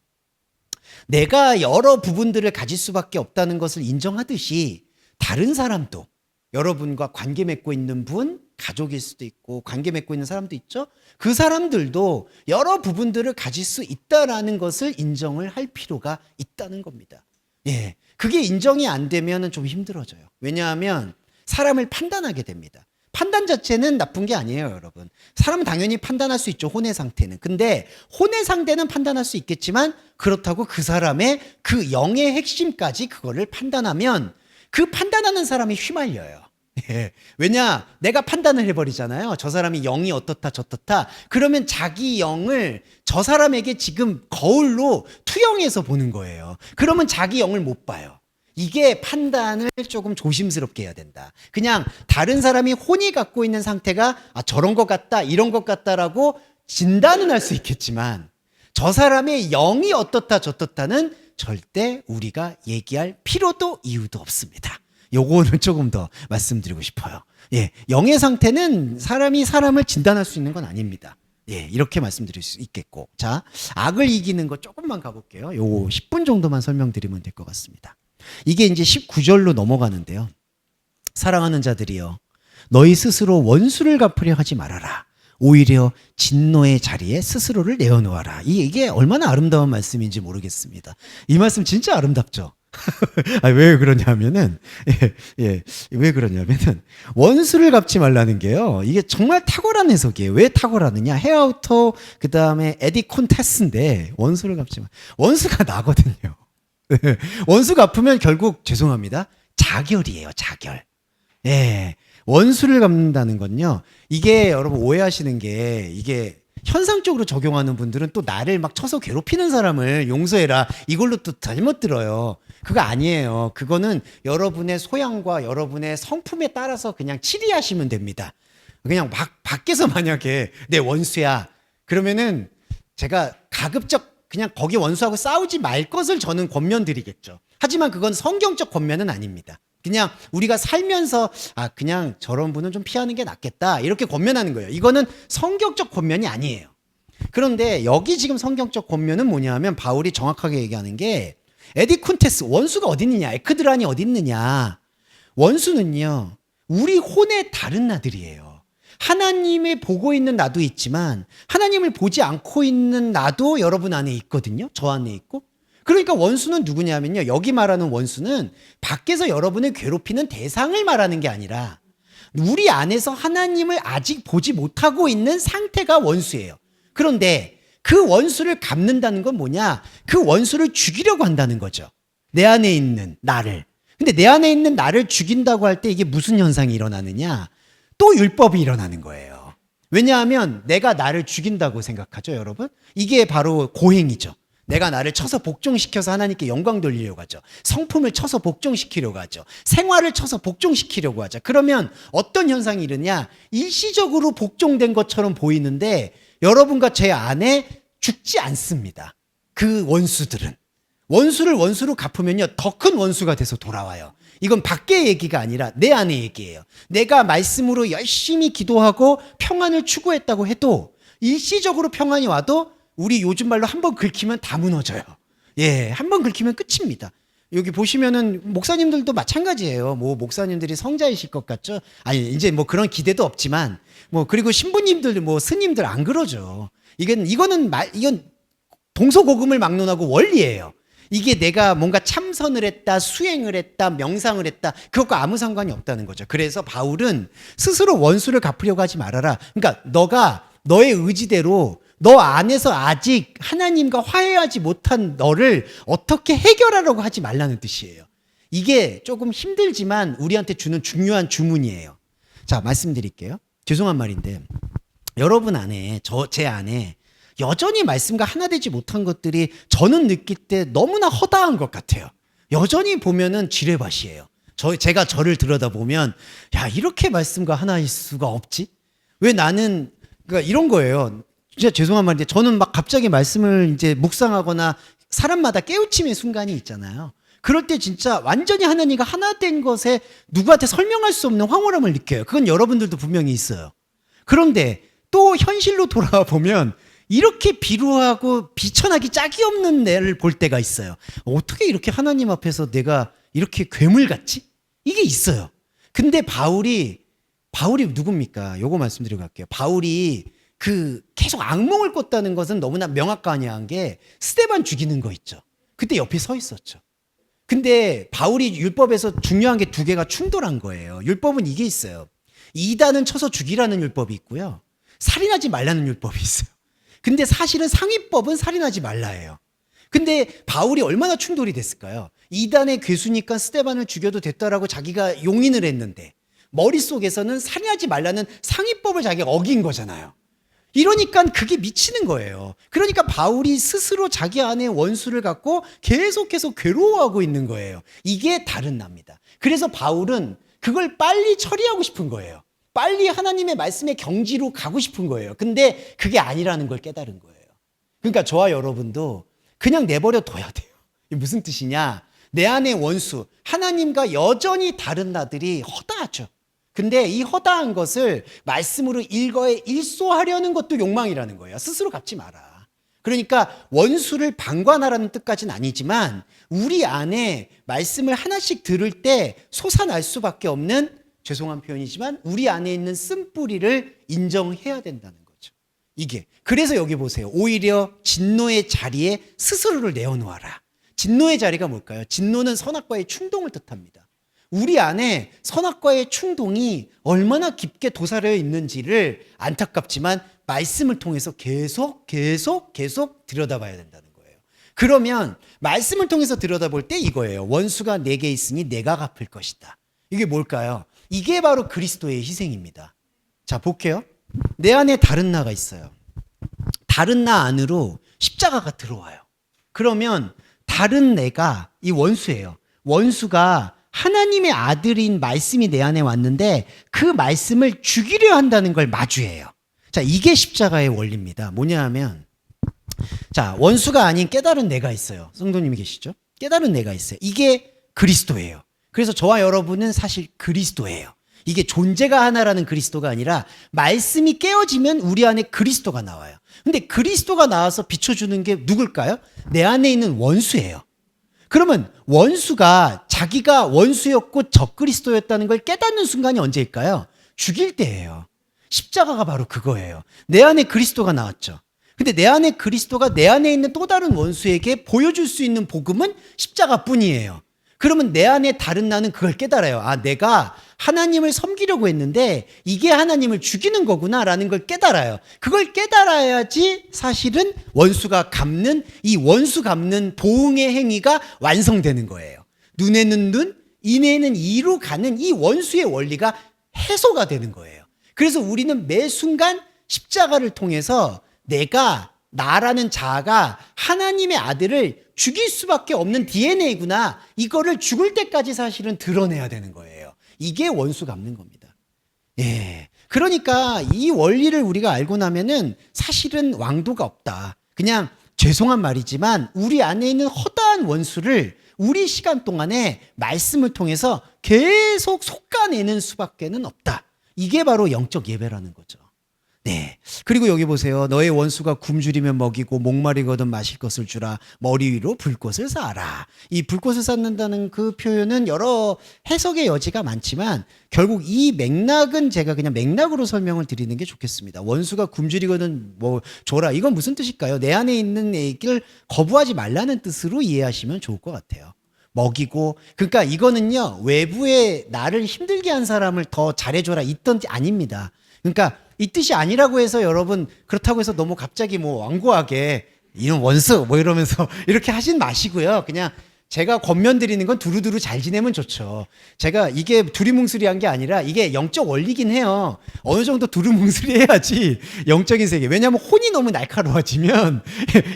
내가 여러 부분들을 가질 수밖에 없다는 것을 인정하듯이 다른 사람도 여러분과 관계 맺고 있는 분, 가족일 수도 있고 관계 맺고 있는 사람도 있죠. 그 사람들도 여러 부분들을 가질 수 있다라는 것을 인정을 할 필요가 있다는 겁니다. 예, 그게 인정이 안 되면 좀 힘들어져요. 왜냐하면 사람을 판단하게 됩니다. 판단 자체는 나쁜 게 아니에요, 여러분. 사람은 당연히 판단할 수 있죠, 혼의 상태는. 근데 혼의 상태는 판단할 수 있겠지만 그렇다고 그 사람의 그 영의 핵심까지 그거를 판단하면 그 판단하는 사람이 휘말려요. 예. 왜냐? 내가 판단을 해버리잖아요. 저 사람이 영이 어떻다 저떻다. 그러면 자기 영을 저 사람에게 지금 거울로 투영해서 보는 거예요. 그러면 자기 영을 못 봐요. 이게 판단을 조금 조심스럽게 해야 된다. 그냥 다른 사람이 혼이 갖고 있는 상태가 저런 것 같다 이런 것 같다라고 진단은 할 수 있겠지만 저 사람의 영이 어떻다 저떻다는 절대 우리가 얘기할 필요도 이유도 없습니다. 요거는 조금 더 말씀드리고 싶어요. 예, 영의 상태는 사람이 사람을 진단할 수 있는 건 아닙니다. 예, 이렇게 말씀드릴 수 있겠고. 자, 악을 이기는 거 조금만 가볼게요. 요 10분 정도만 설명드리면 될 것 같습니다. 이게 이제 19절로 넘어가는데요. 사랑하는 자들이여, 너희 스스로 원수를 갚으려 하지 말아라. 오히려 진노의 자리에 스스로를 내어놓아라. 이게 얼마나 아름다운 말씀인지 모르겠습니다. 이 말씀 진짜 아름답죠? 왜 그러냐면은, 왜 그러냐면은, 원수를 갚지 말라는 게요. 이게 정말 탁월한 해석이에요. 왜 탁월하느냐? 헤아우터, 그 다음에 에디 콘테스인데, 원수를 갚지 말. 원수가 나거든요. 원수 갚으면 결국, 죄송합니다. 자결이에요, 자결. 예. 원수를 갚는다는 건요. 이게 여러분 오해하시는 게, 이게 현상적으로 적용하는 분들은 또 나를 막 쳐서 괴롭히는 사람을 용서해라. 이걸로 또 잘못 들어요. 그거 아니에요. 그거는 여러분의 소양과 여러분의 성품에 따라서 그냥 치리하시면 됩니다. 그냥 밖에서 만약에 내 원수야. 그러면은 제가 가급적 그냥 거기 원수하고 싸우지 말 것을 저는 권면드리겠죠. 하지만 그건 성경적 권면은 아닙니다. 그냥 우리가 살면서 그냥 저런 분은 좀 피하는 게 낫겠다 이렇게 권면하는 거예요. 이거는 성경적 권면이 아니에요. 그런데 여기 지금 성경적 권면은 뭐냐 하면 바울이 정확하게 얘기하는 게 에디 쿤테스, 원수가 어디 있느냐, 에크드란이 어디 있느냐. 원수는요, 우리 혼의 다른 나들이에요. 하나님을 보고 있는 나도 있지만 하나님을 보지 않고 있는 나도 여러분 안에 있거든요. 저 안에 있고. 그러니까 원수는 누구냐면요, 여기 말하는 원수는 밖에서 여러분을 괴롭히는 대상을 말하는 게 아니라 우리 안에서 하나님을 아직 보지 못하고 있는 상태가 원수예요. 그런데 그 원수를 갚는다는 건 뭐냐? 그 원수를 죽이려고 한다는 거죠. 내 안에 있는 나를. 근데 내 안에 있는 나를 죽인다고 할 때 이게 무슨 현상이 일어나느냐? 또 율법이 일어나는 거예요. 왜냐하면 내가 나를 죽인다고 생각하죠, 여러분? 이게 바로 고행이죠. 내가 나를 쳐서 복종시켜서 하나님께 영광 돌리려고 하죠. 성품을 쳐서 복종시키려고 하죠. 생활을 쳐서 복종시키려고 하죠. 그러면 어떤 현상이 일어나냐? 일시적으로 복종된 것처럼 보이는데 여러분과 제 안에 죽지 않습니다. 그 원수들은. 원수를 원수로 갚으면요, 더 큰 원수가 돼서 돌아와요. 이건 밖의 얘기가 아니라 내 안의 얘기예요. 내가 말씀으로 열심히 기도하고 평안을 추구했다고 해도 일시적으로 평안이 와도 우리 요즘 말로 한번 긁히면 다 무너져요. 예, 한번 긁히면 끝입니다. 여기 보시면은 목사님들도 마찬가지예요. 뭐 목사님들이 성자이실 것 같죠? 아니, 이제 뭐 그런 기대도 없지만, 뭐 그리고 신부님들, 뭐 스님들 안 그러죠. 이건 동서고금을 막론하고 원리예요. 이게 내가 뭔가 참선을 했다, 수행을 했다, 명상을 했다, 그것과 아무 상관이 없다는 거죠. 그래서 바울은 스스로 원수를 갚으려고 하지 말아라. 그러니까 너가 너의 의지대로 너 안에서 아직 하나님과 화해하지 못한 너를 어떻게 해결하려고 하지 말라는 뜻이에요. 이게 조금 힘들지만 우리한테 주는 중요한 주문이에요. 자, 말씀드릴게요. 죄송한 말인데 여러분 안에, 제 안에 여전히 말씀과 하나 되지 못한 것들이 저는 느낄 때 너무나 허다한 것 같아요. 여전히 보면은 지뢰밭이에요. 제가 저를 들여다보면 야, 이렇게 말씀과 하나일 수가 없지? 왜 나는, 그러니까 이런 거예요. 진짜 죄송한 말인데 저는 막 갑자기 말씀을 이제 묵상하거나 사람마다 깨우침의 순간이 있잖아요. 그럴 때 진짜 완전히 하나님과 하나 된 것에 누구한테 설명할 수 없는 황홀함을 느껴요. 그건 여러분들도 분명히 있어요. 그런데 또 현실로 돌아와 보면 이렇게 비루하고 비천하기 짝이 없는 애를 볼 때가 있어요. 어떻게 이렇게 하나님 앞에서 내가 이렇게 괴물 같지? 이게 있어요. 근데 바울이 누굽니까? 요거 말씀드리고 갈게요. 바울이 계속 악몽을 꿨다는 것은 너무나 명확하냐한 게 스데반 죽이는 거 있죠. 그때 옆에 서 있었죠. 근데 바울이 율법에서 중요한 게 두 개가 충돌한 거예요. 율법은 이게 있어요. 이단은 쳐서 죽이라는 율법이 있고요. 살인하지 말라는 율법이 있어요. 근데 사실은 상위법은 살인하지 말라예요. 근데 바울이 얼마나 충돌이 됐을까요? 이단의 괴수니까 스데반을 죽여도 됐다라고 자기가 용인을 했는데 머릿속에서는 살인하지 말라는 상위법을 자기가 어긴 거잖아요. 이러니까 그게 미치는 거예요. 그러니까 바울이 스스로 자기 안에 원수를 갖고 계속해서 괴로워하고 있는 거예요. 이게 다른 납니다. 그래서 바울은 그걸 빨리 처리하고 싶은 거예요. 빨리 하나님의 말씀의 경지로 가고 싶은 거예요. 근데 그게 아니라는 걸 깨달은 거예요. 그러니까 저와 여러분도 그냥 내버려 둬야 돼요. 이게 무슨 뜻이냐? 내 안의 원수, 하나님과 여전히 다른 나들이 허다하죠. 근데 이 허다한 것을 말씀으로 일거에 일소하려는 것도 욕망이라는 거예요. 스스로 갚지 마라. 그러니까 원수를 방관하라는 뜻까지는 아니지만 우리 안에 말씀을 하나씩 들을 때 솟아날 수밖에 없는, 죄송한 표현이지만 우리 안에 있는 쓴뿌리를 인정해야 된다는 거죠. 이게. 그래서 여기 보세요. 오히려 진노의 자리에 스스로를 내어놓아라. 진노의 자리가 뭘까요? 진노는 선악과의 충동을 뜻합니다. 우리 안에 선악과의 충동이 얼마나 깊게 도사려 있는지를 안타깝지만 말씀을 통해서 계속 들여다봐야 된다는 거예요. 그러면 말씀을 통해서 들여다볼 때 이거예요. 원수가 내게 있으니 내가 갚을 것이다. 이게 뭘까요? 이게 바로 그리스도의 희생입니다. 자, 볼게요. 내 안에 다른 나가 있어요. 다른 나 안으로 십자가가 들어와요. 그러면 다른 내가 이 원수예요. 원수가 하나님의 아들인 말씀이 내 안에 왔는데 그 말씀을 죽이려 한다는 걸 마주해요. 자, 이게 십자가의 원리입니다. 뭐냐 하면, 자, 원수가 아닌 깨달은 내가 있어요. 성도님이 계시죠? 깨달은 내가 있어요. 이게 그리스도예요. 그래서 저와 여러분은 사실 그리스도예요. 이게 존재가 하나라는 그리스도가 아니라 말씀이 깨어지면 우리 안에 그리스도가 나와요. 근데 그리스도가 나와서 비춰주는 게 누굴까요? 내 안에 있는 원수예요. 그러면 원수가 자기가 원수였고 적그리스도였다는 걸 깨닫는 순간이 언제일까요? 죽일 때예요. 십자가가 바로 그거예요. 내 안에 그리스도가 나왔죠. 근데 내 안에 그리스도가 내 안에 있는 또 다른 원수에게 보여줄 수 있는 복음은 십자가뿐이에요. 그러면 내 안에 다른 나는 그걸 깨달아요. 아, 내가 하나님을 섬기려고 했는데 이게 하나님을 죽이는 거구나라는 걸 깨달아요. 그걸 깨달아야지 사실은 원수가 갚는, 이 원수 갚는 보응의 행위가 완성되는 거예요. 눈에는 눈, 이에는 이로 가는 이 원수의 원리가 해소가 되는 거예요. 그래서 우리는 매 순간 십자가를 통해서 내가, 나라는 자아가 하나님의 아들을 죽일 수밖에 없는 DNA구나, 이거를 죽을 때까지 사실은 드러내야 되는 거예요. 이게 원수 갚는 겁니다. 예. 그러니까 이 원리를 우리가 알고 나면은 사실은 왕도가 없다. 그냥 죄송한 말이지만 우리 안에 있는 허다한 원수를 우리 시간 동안에 말씀을 통해서 계속 솎아내는 수밖에는 없다. 이게 바로 영적 예배라는 거죠. 네. 그리고 여기 보세요. 너의 원수가 굶주리면 먹이고 목마르거든 마실 것을 주라. 머리 위로 불꽃을 쌓아라. 이 불꽃을 쌓는다는 그 표현은 여러 해석의 여지가 많지만 결국 이 맥락은 제가 그냥 맥락으로 설명을 드리는 게 좋겠습니다. 원수가 굶주리거든 뭐 줘라. 이건 무슨 뜻일까요? 내 안에 있는 얘기를 거부하지 말라는 뜻으로 이해하시면 좋을 것 같아요. 먹이고, 그러니까 이거는요, 외부에 나를 힘들게 한 사람을 더 잘해줘라 이던 아닙니다. 그러니까 이 뜻이 아니라고 해서 여러분 그렇다고 해서 너무 갑자기 뭐 완고하게 이런 원수 뭐 이러면서 이렇게 하진 마시고요. 그냥 제가 권면드리는 건 두루두루 잘 지내면 좋죠. 제가 이게 두리뭉술이한 게 아니라 이게 영적 원리긴 해요. 어느 정도 두루뭉술이 해야지 영적인 세계. 왜냐하면 혼이 너무 날카로워지면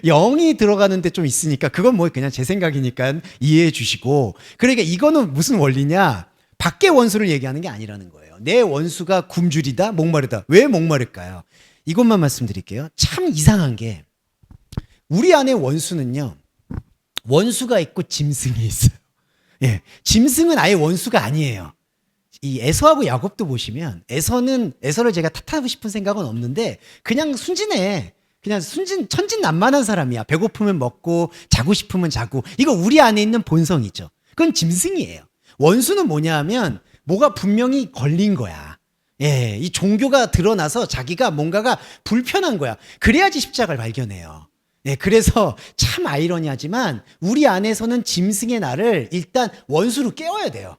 영이 들어가는데 좀 있으니까 그건 뭐 그냥 제 생각이니까 이해해 주시고. 그러니까 이거는 무슨 원리냐? 밖의 원수를 얘기하는 게 아니라는 거예요. 내 원수가 굶주리다, 목마르다. 왜 목마를까요? 이것만 말씀드릴게요. 참 이상한 게 우리 안에 원수는요. 원수가 있고 짐승이 있어요. 예, 짐승은 아예 원수가 아니에요. 이 에서하고 야곱도 보시면 에서를 제가 탓하고 싶은 생각은 없는데 그냥 순진해. 그냥 천진난만한 사람이야. 배고프면 먹고 자고 싶으면 자고. 이거 우리 안에 있는 본성이죠. 그건 짐승이에요. 원수는 뭐냐 하면 뭐가 분명히 걸린 거야. 예, 이 종교가 드러나서 자기가 뭔가가 불편한 거야. 그래야지 십자가를 발견해요. 네, 그래서 참 아이러니하지만 우리 안에서는 짐승의 나를 일단 원수로 깨워야 돼요.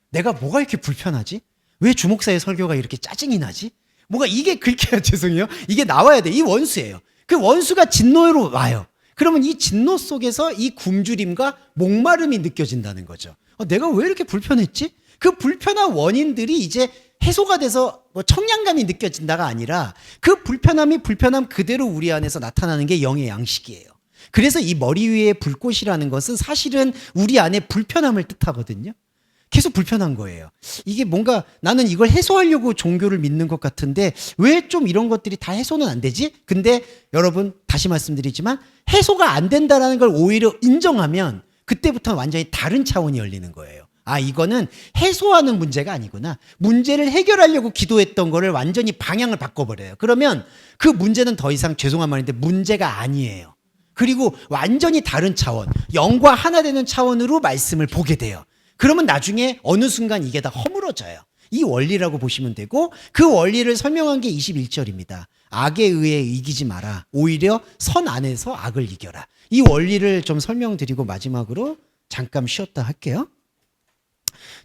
내가 뭐가 이렇게 불편하지? 왜 주목사의 설교가 이렇게 짜증이 나지? 뭐가 이게 긁혀야 죄송해요. 이게 나와야 돼. 이 원수예요. 그 원수가 진노로 와요. 그러면 이 진노 속에서 이 굶주림과 목마름이 느껴진다는 거죠. 내가 왜 이렇게 불편했지? 그 불편한 원인들이 이제 해소가 돼서 뭐 청량감이 느껴진다가 아니라 그 불편함 그대로 우리 안에서 나타나는 게 영의 양식이에요. 그래서 이 머리 위에 불꽃이라는 것은 사실은 우리 안에 불편함을 뜻하거든요. 계속 불편한 거예요. 이게 뭔가 나는 이걸 해소하려고 종교를 믿는 것 같은데 왜 좀 이런 것들이 다 해소는 안 되지? 근데 여러분 다시 말씀드리지만 해소가 안 된다는 걸 오히려 인정하면 그때부터는 완전히 다른 차원이 열리는 거예요. 아, 이거는 해소하는 문제가 아니구나. 문제를 해결하려고 기도했던 거를 완전히 방향을 바꿔버려요. 그러면 그 문제는 더 이상 죄송한 말인데 문제가 아니에요. 그리고 완전히 다른 차원, 영과 하나 되는 차원으로 말씀을 보게 돼요. 그러면 나중에 어느 순간 이게 다 허물어져요. 이 원리라고 보시면 되고 그 원리를 설명한 게 21절입니다. 악에 의해 이기지 마라. 오히려 선 안에서 악을 이겨라. 이 원리를 좀 설명드리고 마지막으로 잠깐 쉬었다 할게요.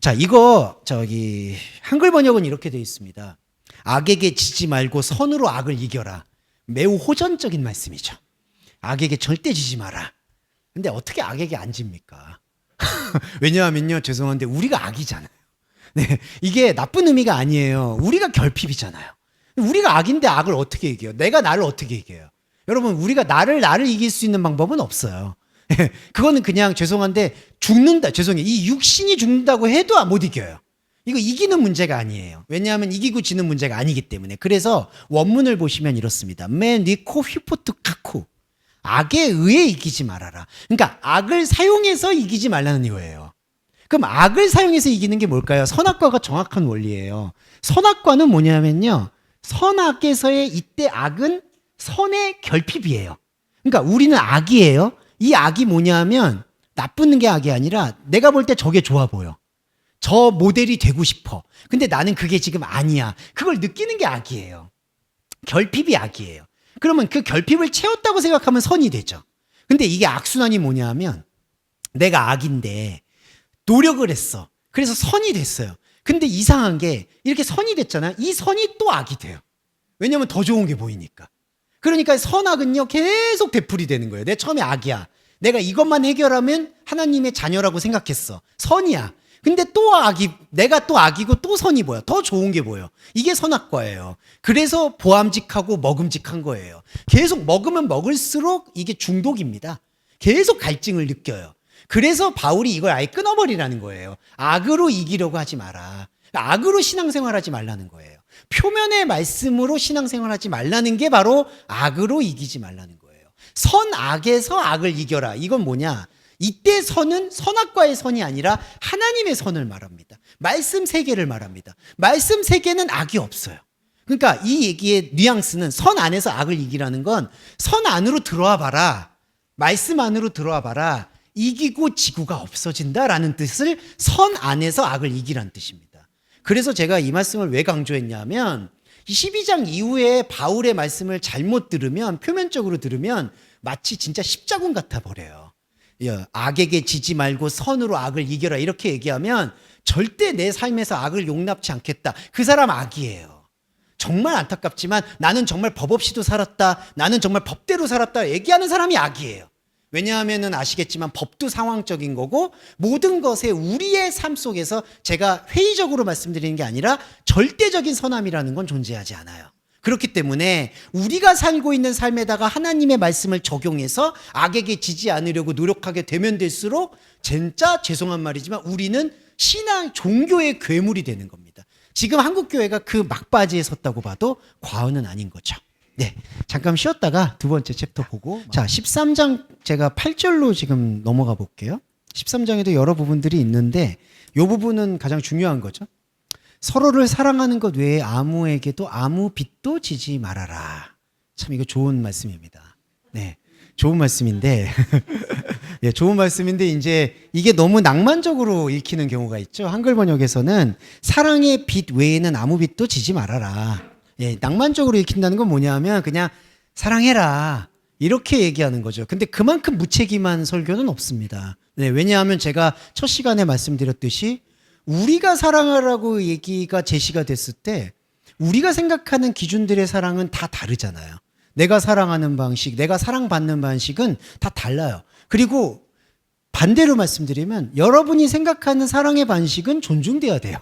자, 이거 한글 번역은 이렇게 되어 있습니다. 악에게 지지 말고 선으로 악을 이겨라. 매우 호전적인 말씀이죠. 악에게 절대 지지 마라. 근데 어떻게 악에게 안 집니까? 왜냐하면요, 죄송한데 우리가 악이잖아요. 네, 이게 나쁜 의미가 아니에요. 우리가 결핍이잖아요. 우리가 악인데 악을 어떻게 이겨요? 내가 나를 어떻게 이겨요? 여러분, 우리가 나를 이길 수 있는 방법은 없어요. 그거는 그냥 죄송한데 죽는다. 죄송해요. 이 육신이 죽는다고 해도 못 이겨요. 이거 이기는 문제가 아니에요. 왜냐하면 이기고 지는 문제가 아니기 때문에. 그래서 원문을 보시면 이렇습니다. 메 니코 휘포트 카쿠. 악에 의해 이기지 말아라. 그러니까 악을 사용해서 이기지 말라는 이거예요. 그럼 악을 사용해서 이기는 게 뭘까요? 선악과가 정확한 원리예요. 선악과는 뭐냐면요. 선악에서의 이때 악은 선의 결핍이에요. 그러니까 우리는 악이에요. 이 악이 뭐냐면 나쁜 게 악이 아니라 내가 볼 때 저게 좋아 보여. 저 모델이 되고 싶어. 근데 나는 그게 지금 아니야. 그걸 느끼는 게 악이에요. 결핍이 악이에요. 그러면 그 결핍을 채웠다고 생각하면 선이 되죠. 근데 이게 악순환이 뭐냐면 내가 악인데 노력을 했어. 그래서 선이 됐어요. 근데 이상한 게 이렇게 선이 됐잖아요. 이 선이 또 악이 돼요. 왜냐면 더 좋은 게 보이니까. 그러니까 선악은요 계속 되풀이 되는 거예요. 내 처음에 악이야. 내가 이것만 해결하면 하나님의 자녀라고 생각했어. 선이야. 근데 또 내가 또 악이고 또 선이 보여. 더 좋은 게 보여. 이게 선악과예요. 그래서 보암직하고 먹음직한 거예요. 계속 먹으면 먹을수록 이게 중독입니다. 계속 갈증을 느껴요. 그래서 바울이 이걸 아예 끊어버리라는 거예요. 악으로 이기려고 하지 마라. 악으로 신앙생활하지 말라는 거예요. 표면의 말씀으로 신앙생활하지 말라는 게 바로 악으로 이기지 말라는 거예요. 선악에서 악을 이겨라. 이건 뭐냐? 이때 선은 선악과의 선이 아니라 하나님의 선을 말합니다. 말씀 세계를 말합니다. 말씀 세계는 악이 없어요. 그러니까 이 얘기의 뉘앙스는 선 안에서 악을 이기라는 건 선 안으로 들어와 봐라. 말씀 안으로 들어와 봐라. 이기고 지구가 없어진다라는 뜻을 선 안에서 악을 이기라는 뜻입니다. 그래서 제가 이 말씀을 왜 강조했냐면 12장 이후에 바울의 말씀을 잘못 들으면 표면적으로 들으면 마치 진짜 십자군 같아 버려요. 악에게 지지 말고 선으로 악을 이겨라 이렇게 얘기하면 절대 내 삶에서 악을 용납치 않겠다. 그 사람 악이에요. 정말 안타깝지만 나는 정말 법 없이도 살았다. 나는 정말 법대로 살았다. 얘기하는 사람이 악이에요. 왜냐하면은 아시겠지만 법도 상황적인 거고 모든 것에 우리의 삶 속에서 제가 회의적으로 말씀드리는 게 아니라 절대적인 선함이라는 건 존재하지 않아요. 그렇기 때문에 우리가 살고 있는 삶에다가 하나님의 말씀을 적용해서 악에게 지지 않으려고 노력하게 되면 될수록 진짜 죄송한 말이지만 우리는 신앙 종교의 괴물이 되는 겁니다. 지금 한국교회가 그 막바지에 섰다고 봐도 과언은 아닌 거죠. 네, 잠깐 쉬었다가 두 번째 챕터 보고 자 13장 제가 8절로 지금 넘어가 볼게요. 13장에도 여러 부분들이 있는데 이 부분은 가장 중요한 거죠. 서로를 사랑하는 것 외에 아무에게도 아무 빚도 지지 말아라. 참 이거 좋은 말씀입니다. 네, 좋은 말씀인데 예, 좋은 말씀인데 이제 이게 너무 낭만적으로 읽히는 경우가 있죠. 한글 번역에서는 사랑의 빚 외에는 아무 빚도 지지 말아라. 예, 낭만적으로 읽힌다는 건 뭐냐면 그냥 사랑해라 이렇게 얘기하는 거죠. 근데 그만큼 무책임한 설교는 없습니다. 네, 왜냐하면 제가 첫 시간에 말씀드렸듯이 우리가 사랑하라고 얘기가 제시가 됐을 때 우리가 생각하는 기준들의 사랑은 다 다르잖아요. 내가 사랑하는 방식, 내가 사랑받는 방식은 다 달라요. 그리고 반대로 말씀드리면 여러분이 생각하는 사랑의 방식은 존중돼야 돼요.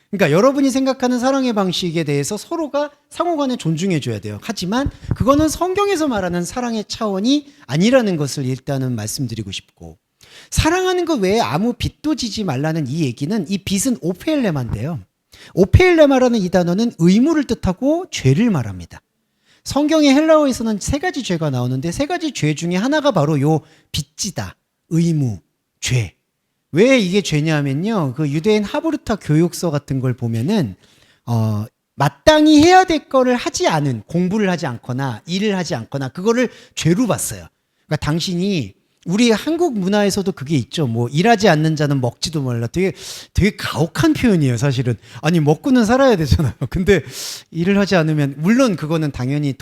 그러니까 여러분이 생각하는 사랑의 방식에 대해서 서로가 상호간에 존중해 줘야 돼요. 하지만 그거는 성경에서 말하는 사랑의 차원이 아니라는 것을 일단은 말씀드리고 싶고 사랑하는 것 외에 아무 빚도 지지 말라는 이 얘기는 이 빚은 오페일레마인데요. 오페일레마라는 이 단어는 의무를 뜻하고 죄를 말합니다. 성경의 헬라어에서는 세 가지 죄가 나오는데 세 가지 죄 중에 하나가 바로 요 빚지다, 의무, 죄. 왜 이게 죄냐면요. 그 유대인 하브르타 교육서 같은 걸 보면은 마땅히 해야 될 거를 하지 않은 공부를 하지 않거나 일을 하지 않거나 그거를 죄로 봤어요. 그러니까 당신이 우리 한국 문화에서도 그게 있죠. 뭐 일하지 않는 자는 먹지도 말라. 되게 가혹한 표현이에요, 사실은. 아니 먹고는 살아야 되잖아요. 근데 일을 하지 않으면 물론 그거는 당연히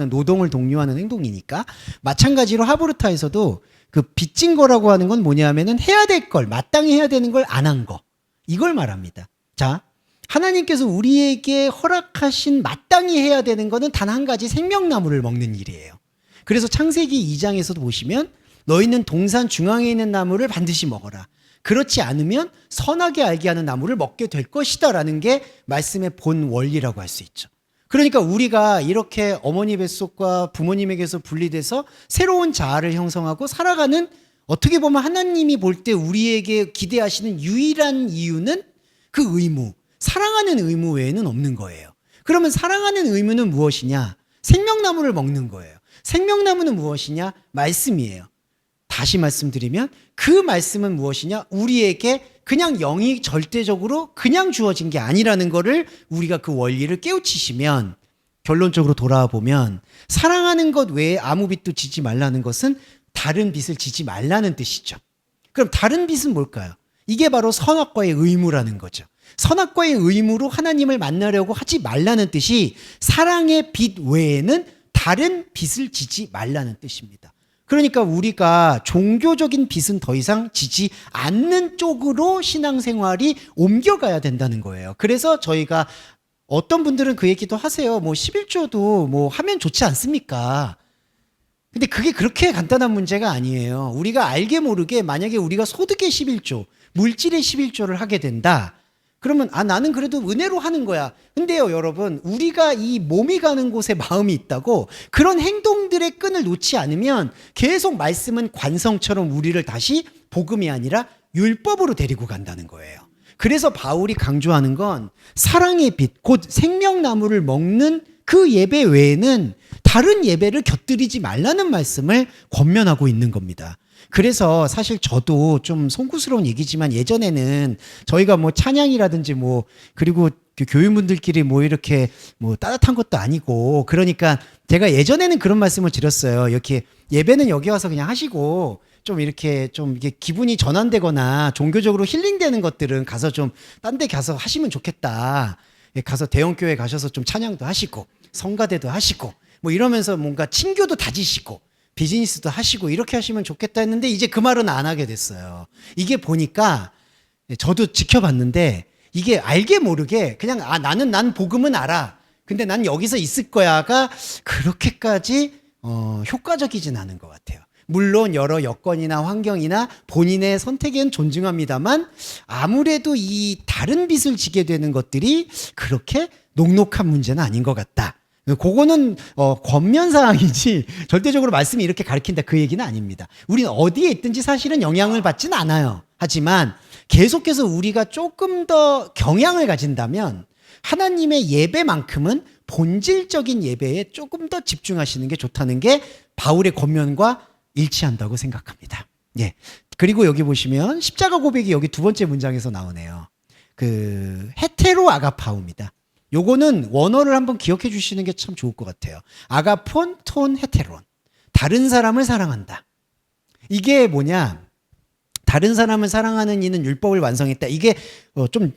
노동을 독려하는 행동이니까 마찬가지로 하브르타에서도 그 빚진 거라고 하는 건 뭐냐면은 해야 될 걸, 마땅히 해야 되는 걸 안 한 거. 이걸 말합니다. 자, 하나님께서 우리에게 허락하신 마땅히 해야 되는 거는 단 한 가지 생명나무를 먹는 일이에요. 그래서 창세기 2장에서도 보시면 너희는 동산 중앙에 있는 나무를 반드시 먹어라. 그렇지 않으면 선하게 알게 하는 나무를 먹게 될 것이다 라는 게 말씀의 본 원리라고 할 수 있죠. 그러니까 우리가 이렇게 어머니 뱃속과 부모님에게서 분리돼서 새로운 자아를 형성하고 살아가는 어떻게 보면 하나님이 볼 때 우리에게 기대하시는 유일한 이유는 그 의무, 사랑하는 의무 외에는 없는 거예요. 그러면 사랑하는 의무는 무엇이냐? 생명나무를 먹는 거예요. 생명나무는 무엇이냐? 말씀이에요. 다시 말씀드리면 그 말씀은 무엇이냐? 우리에게 그냥 영이 절대적으로 그냥 주어진 게 아니라는 거를 우리가 그 원리를 깨우치시면 결론적으로 돌아와 보면 사랑하는 것 외에 아무 빚도 지지 말라는 것은 다른 빚을 지지 말라는 뜻이죠. 그럼 다른 빚은 뭘까요? 이게 바로 선악과의 의무라는 거죠. 선악과의 의무로 하나님을 만나려고 하지 말라는 뜻이 사랑의 빚 외에는 다른 빚을 지지 말라는 뜻입니다. 그러니까 우리가 종교적인 빚은 더 이상 지지 않는 쪽으로 신앙생활이 옮겨가야 된다는 거예요. 그래서 저희가 어떤 분들은 그 얘기도 하세요. 뭐 11조도 뭐 하면 좋지 않습니까? 근데 그게 그렇게 간단한 문제가 아니에요. 우리가 알게 모르게 만약에 우리가 소득의 11조, 물질의 11조를 하게 된다. 그러면 나는 그래도 은혜로 하는 거야. 근데요 여러분 우리가 이 몸이 가는 곳에 마음이 있다고 그런 행동들의 끈을 놓지 않으면 계속 말씀은 관성처럼 우리를 다시 복음이 아니라 율법으로 데리고 간다는 거예요. 그래서 바울이 강조하는 건 사랑의 빛, 곧 생명나무를 먹는 그 예배 외에는 다른 예배를 곁들이지 말라는 말씀을 권면하고 있는 겁니다. 그래서 사실 저도 좀 송구스러운 얘기지만 예전에는 저희가 뭐 찬양이라든지 뭐 그리고 그 교인분들끼리 뭐 이렇게 뭐 따뜻한 것도 아니고 그러니까 제가 예전에는 그런 말씀을 드렸어요. 이렇게 예배는 여기 와서 그냥 하시고 좀 이렇게 기분이 전환되거나 종교적으로 힐링되는 것들은 가서 좀 딴 데 가서 하시면 좋겠다. 가서 대형교회 가셔서 좀 찬양도 하시고 성가대도 하시고 뭐 이러면서 뭔가 친교도 다지시고 비즈니스도 하시고 이렇게 하시면 좋겠다 했는데 이제 그 말은 안 하게 됐어요. 이게 보니까 저도 지켜봤는데 이게 알게 모르게 그냥 난 복음은 알아. 근데 난 여기서 있을 거야가 그렇게까지 효과적이진 않은 것 같아요. 물론 여러 여건이나 환경이나 본인의 선택은 존중합니다만 아무래도 이 다른 빚을 지게 되는 것들이 그렇게 녹록한 문제는 아닌 것 같다. 그거는 권면사항이지 절대적으로 말씀이 이렇게 가르친다 그 얘기는 아닙니다. 우리는 어디에 있든지 사실은 영향을 받지는 않아요. 하지만 계속해서 우리가 조금 더 경향을 가진다면 하나님의 예배만큼은 본질적인 예배에 조금 더 집중하시는 게 좋다는 게 바울의 권면과 일치한다고 생각합니다. 예. 그리고 여기 보시면 십자가 고백이 여기 두 번째 문장에서 나오네요. 그 헤테로 아가파우입니다. 요거는 원어를 한번 기억해 주시는 게 참 좋을 것 같아요. 아가폰 톤 헤테론. 다른 사람을 사랑한다. 이게 뭐냐? 다른 사람을 사랑하는 이는 율법을 완성했다. 이게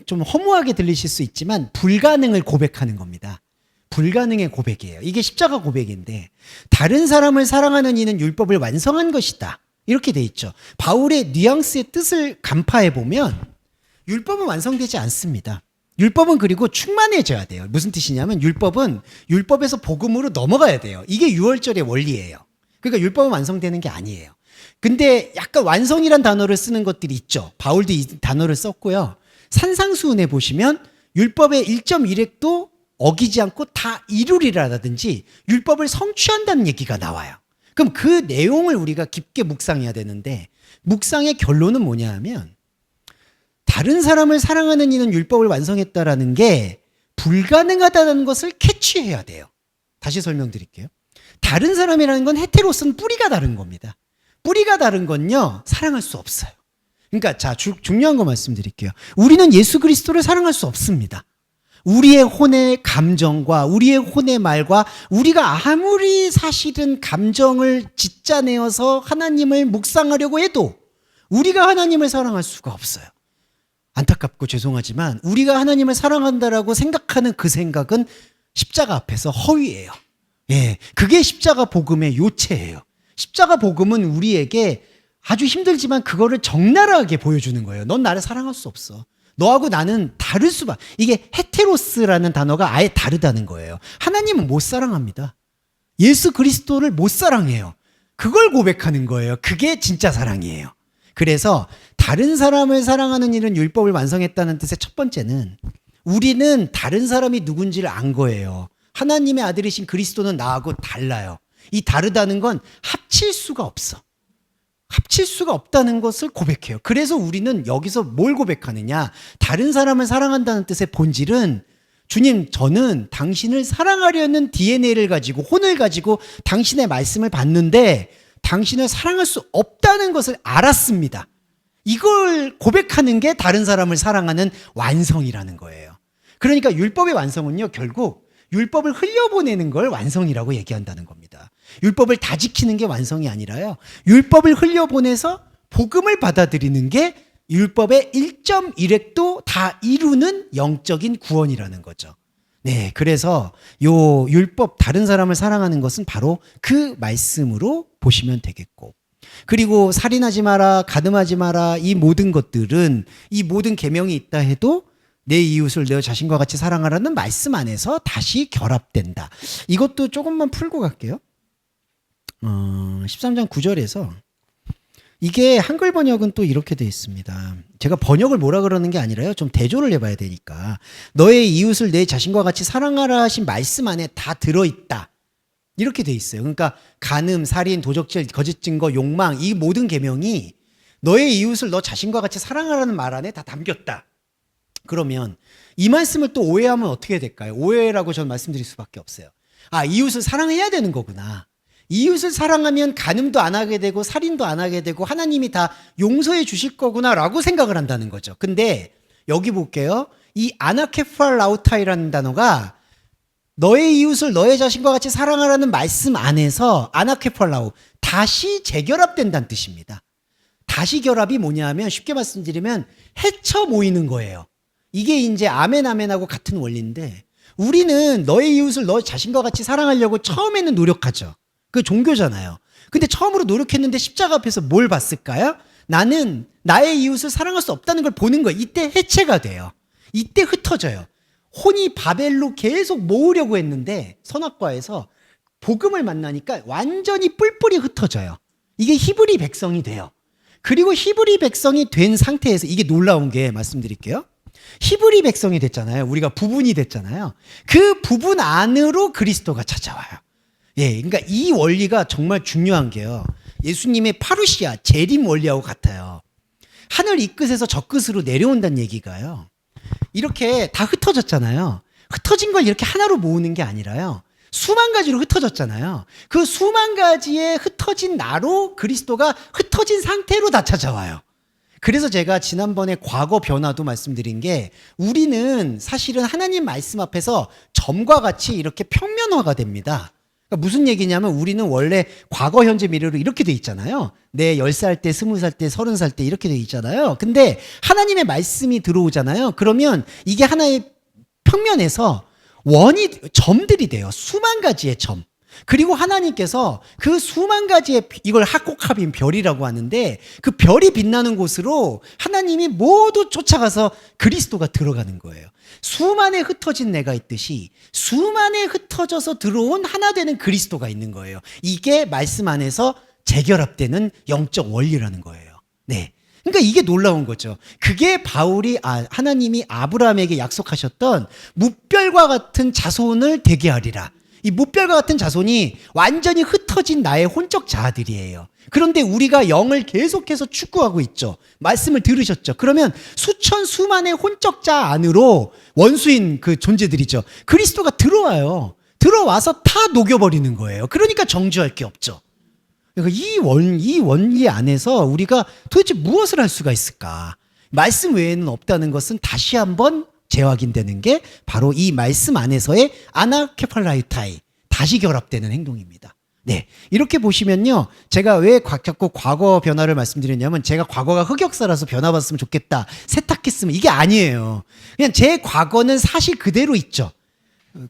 좀 허무하게 들리실 수 있지만 불가능을 고백하는 겁니다. 불가능의 고백이에요. 이게 십자가 고백인데 다른 사람을 사랑하는 이는 율법을 완성한 것이다. 이렇게 돼 있죠. 바울의 뉘앙스의 뜻을 간파해 보면 율법은 완성되지 않습니다. 율법은 그리고 충만해져야 돼요. 무슨 뜻이냐면 율법은 율법에서 복음으로 넘어가야 돼요. 이게 유월절의 원리예요. 그러니까 율법은 완성되는 게 아니에요. 근데 약간 완성이란 단어를 쓰는 것들이 있죠. 바울도 이 단어를 썼고요. 산상수훈에 보시면 율법의 1.1획도 어기지 않고 다 이루리라든지 율법을 성취한다는 얘기가 나와요. 그럼 그 내용을 우리가 깊게 묵상해야 되는데 묵상의 결론은 뭐냐 하면 다른 사람을 사랑하는 이는 율법을 완성했다라는 게 불가능하다는 것을 캐치해야 돼요. 다시 설명드릴게요. 다른 사람이라는 건 헤테로스는 뿌리가 다른 겁니다. 뿌리가 다른 건요, 사랑할 수 없어요. 그러니까 자, 중요한 거 말씀드릴게요. 우리는 예수 그리스도를 사랑할 수 없습니다. 우리의 혼의 감정과 우리의 혼의 말과 우리가 아무리 사실은 감정을 짓자내어서 하나님을 묵상하려고 해도 우리가 하나님을 사랑할 수가 없어요. 안타깝고 죄송하지만 우리가 하나님을 사랑한다라고 생각하는 그 생각은 십자가 앞에서 허위예요. 예, 그게 십자가 복음의 요체예요. 십자가 복음은 우리에게 아주 힘들지만 그거를 적나라하게 보여주는 거예요. 넌 나를 사랑할 수 없어. 너하고 나는 다를 수밖에. 이게 헤테로스라는 단어가 아예 다르다는 거예요. 하나님은 못 사랑합니다. 예수 그리스도를 못 사랑해요. 그걸 고백하는 거예요. 그게 진짜 사랑이에요. 그래서 다른 사람을 사랑하는 일은 율법을 완성했다는 뜻의 첫 번째는 우리는 다른 사람이 누군지를 안 거예요. 하나님의 아들이신 그리스도는 나하고 달라요. 이 다르다는 건 합칠 수가 없어. 합칠 수가 없다는 것을 고백해요. 그래서 우리는 여기서 뭘 고백하느냐? 다른 사람을 사랑한다는 뜻의 본질은 주님, 저는 당신을 사랑하려는 DNA를 가지고 혼을 가지고 당신의 말씀을 받는데 당신을 사랑할 수 없다는 것을 알았습니다. 이걸 고백하는 게 다른 사람을 사랑하는 완성이라는 거예요. 그러니까 율법의 완성은요, 결국 율법을 흘려보내는 걸 완성이라고 얘기한다는 겁니다. 율법을 다 지키는 게 완성이 아니라요. 율법을 흘려보내서 복음을 받아들이는 게 율법의 1.1획도 다 이루는 영적인 구원이라는 거죠. 네, 그래서 요 율법 다른 사람을 사랑하는 것은 바로 그 말씀으로 보시면 되겠고, 그리고 살인하지 마라, 가늠하지 마라, 이 모든 것들은 이 모든 계명이 있다 해도 내 이웃을 내 자신과 같이 사랑하라는 말씀 안에서 다시 결합된다. 이것도 조금만 풀고 갈게요. 13장 9절에서 이게 한글 번역은 또 이렇게 돼 있습니다. 제가 번역을 뭐라 그러는 게 아니라요. 좀 대조를 해봐야 되니까. 너의 이웃을 내 자신과 같이 사랑하라 하신 말씀 안에 다 들어있다. 이렇게 돼 있어요. 그러니까 간음, 살인, 도적질, 거짓 증거, 욕망 이 모든 계명이 너의 이웃을 너 자신과 같이 사랑하라는 말 안에 다 담겼다. 그러면 이 말씀을 또 오해하면 어떻게 될까요? 오해라고 저는 말씀드릴 수밖에 없어요. 아, 이웃을 사랑해야 되는 거구나. 이웃을 사랑하면 간음도 안 하게 되고 살인도 안 하게 되고 하나님이 다 용서해 주실 거구나라고 생각을 한다는 거죠. 근데 여기 볼게요. 이 아나케팔라우타이라는 단어가 너의 이웃을 너의 자신과 같이 사랑하라는 말씀 안에서 아나케팔라우 다시 재결합된다는 뜻입니다. 다시 결합이 뭐냐 하면 쉽게 말씀드리면 해쳐 모이는 거예요. 이게 이제 아멘 아멘하고 같은 원리인데 우리는 너의 이웃을 너 자신과 같이 사랑하려고 처음에는 노력하죠. 그 종교잖아요. 근데 처음으로 노력했는데 십자가 앞에서 뭘 봤을까요? 나는 나의 이웃을 사랑할 수 없다는 걸 보는 거예요. 이때 해체가 돼요. 이때 흩어져요. 혼이 바벨로 계속 모으려고 했는데 선악과에서 복음을 만나니까 완전히 뿔뿔이 흩어져요. 이게 히브리 백성이 돼요. 그리고 히브리 백성이 된 상태에서 이게 놀라운 게 말씀드릴게요. 히브리 백성이 됐잖아요. 우리가 부분이 됐잖아요. 그 부분 안으로 그리스도가 찾아와요. 예, 그러니까 이 원리가 정말 중요한 게요. 예수님의 파루시아, 재림 원리하고 같아요. 하늘 이 끝에서 저 끝으로 내려온다는 얘기가요. 이렇게 다 흩어졌잖아요. 흩어진 걸 이렇게 하나로 모으는 게 아니라요. 수만 가지로 흩어졌잖아요. 그 수만 가지의 흩어진 나로 그리스도가 흩어진 상태로 다 찾아와요. 그래서 제가 지난번에 과거 변화도 말씀드린 게 우리는 사실은 하나님 말씀 앞에서 점과 같이 이렇게 평면화가 됩니다. 그러니까 무슨 얘기냐면 우리는 원래 과거, 현재, 미래로 이렇게 돼 있잖아요. 내 10살 때, 20살 때, 30살 때 이렇게 돼 있잖아요. 근데 하나님의 말씀이 들어오잖아요. 그러면 이게 하나의 평면에서 점들이 돼요. 수만 가지의 점. 그리고 하나님께서 그 수만 가지의 이걸 학곡합인 별이라고 하는데 그 별이 빛나는 곳으로 하나님이 모두 쫓아가서 그리스도가 들어가는 거예요. 수만에 흩어진 내가 있듯이 수만에 흩어져서 들어온 하나 되는 그리스도가 있는 거예요. 이게 말씀 안에서 재결합되는 영적 원리라는 거예요. 네. 그러니까 이게 놀라운 거죠. 그게 하나님이 아브라함에게 약속하셨던 무별과 같은 자손을 되게 하리라. 이 무별과 같은 자손이 완전히 흩어진 나의 혼적 자아들이에요. 그런데 우리가 영을 계속해서 추구하고 있죠. 말씀을 들으셨죠. 그러면 수천 수만의 혼적 자아 안으로 원수인 그 존재들이죠. 그리스도가 들어와요. 들어와서 다 녹여버리는 거예요. 그러니까 정죄할 게 없죠. 그러니까 이 원리 안에서 우리가 도대체 무엇을 할 수가 있을까? 말씀 외에는 없다는 것은 다시 한번 재확인되는 게 바로 이 말씀 안에서의 아나케팔라이타이, 다시 결합되는 행동입니다. 네, 이렇게 보시면요. 제가 왜 자꾸 과거 변화를 말씀드렸냐면 제가 과거가 흑역사라서 변화받았으면 좋겠다, 세탁했으면 이게 아니에요. 그냥 제 과거는 사실 그대로 있죠.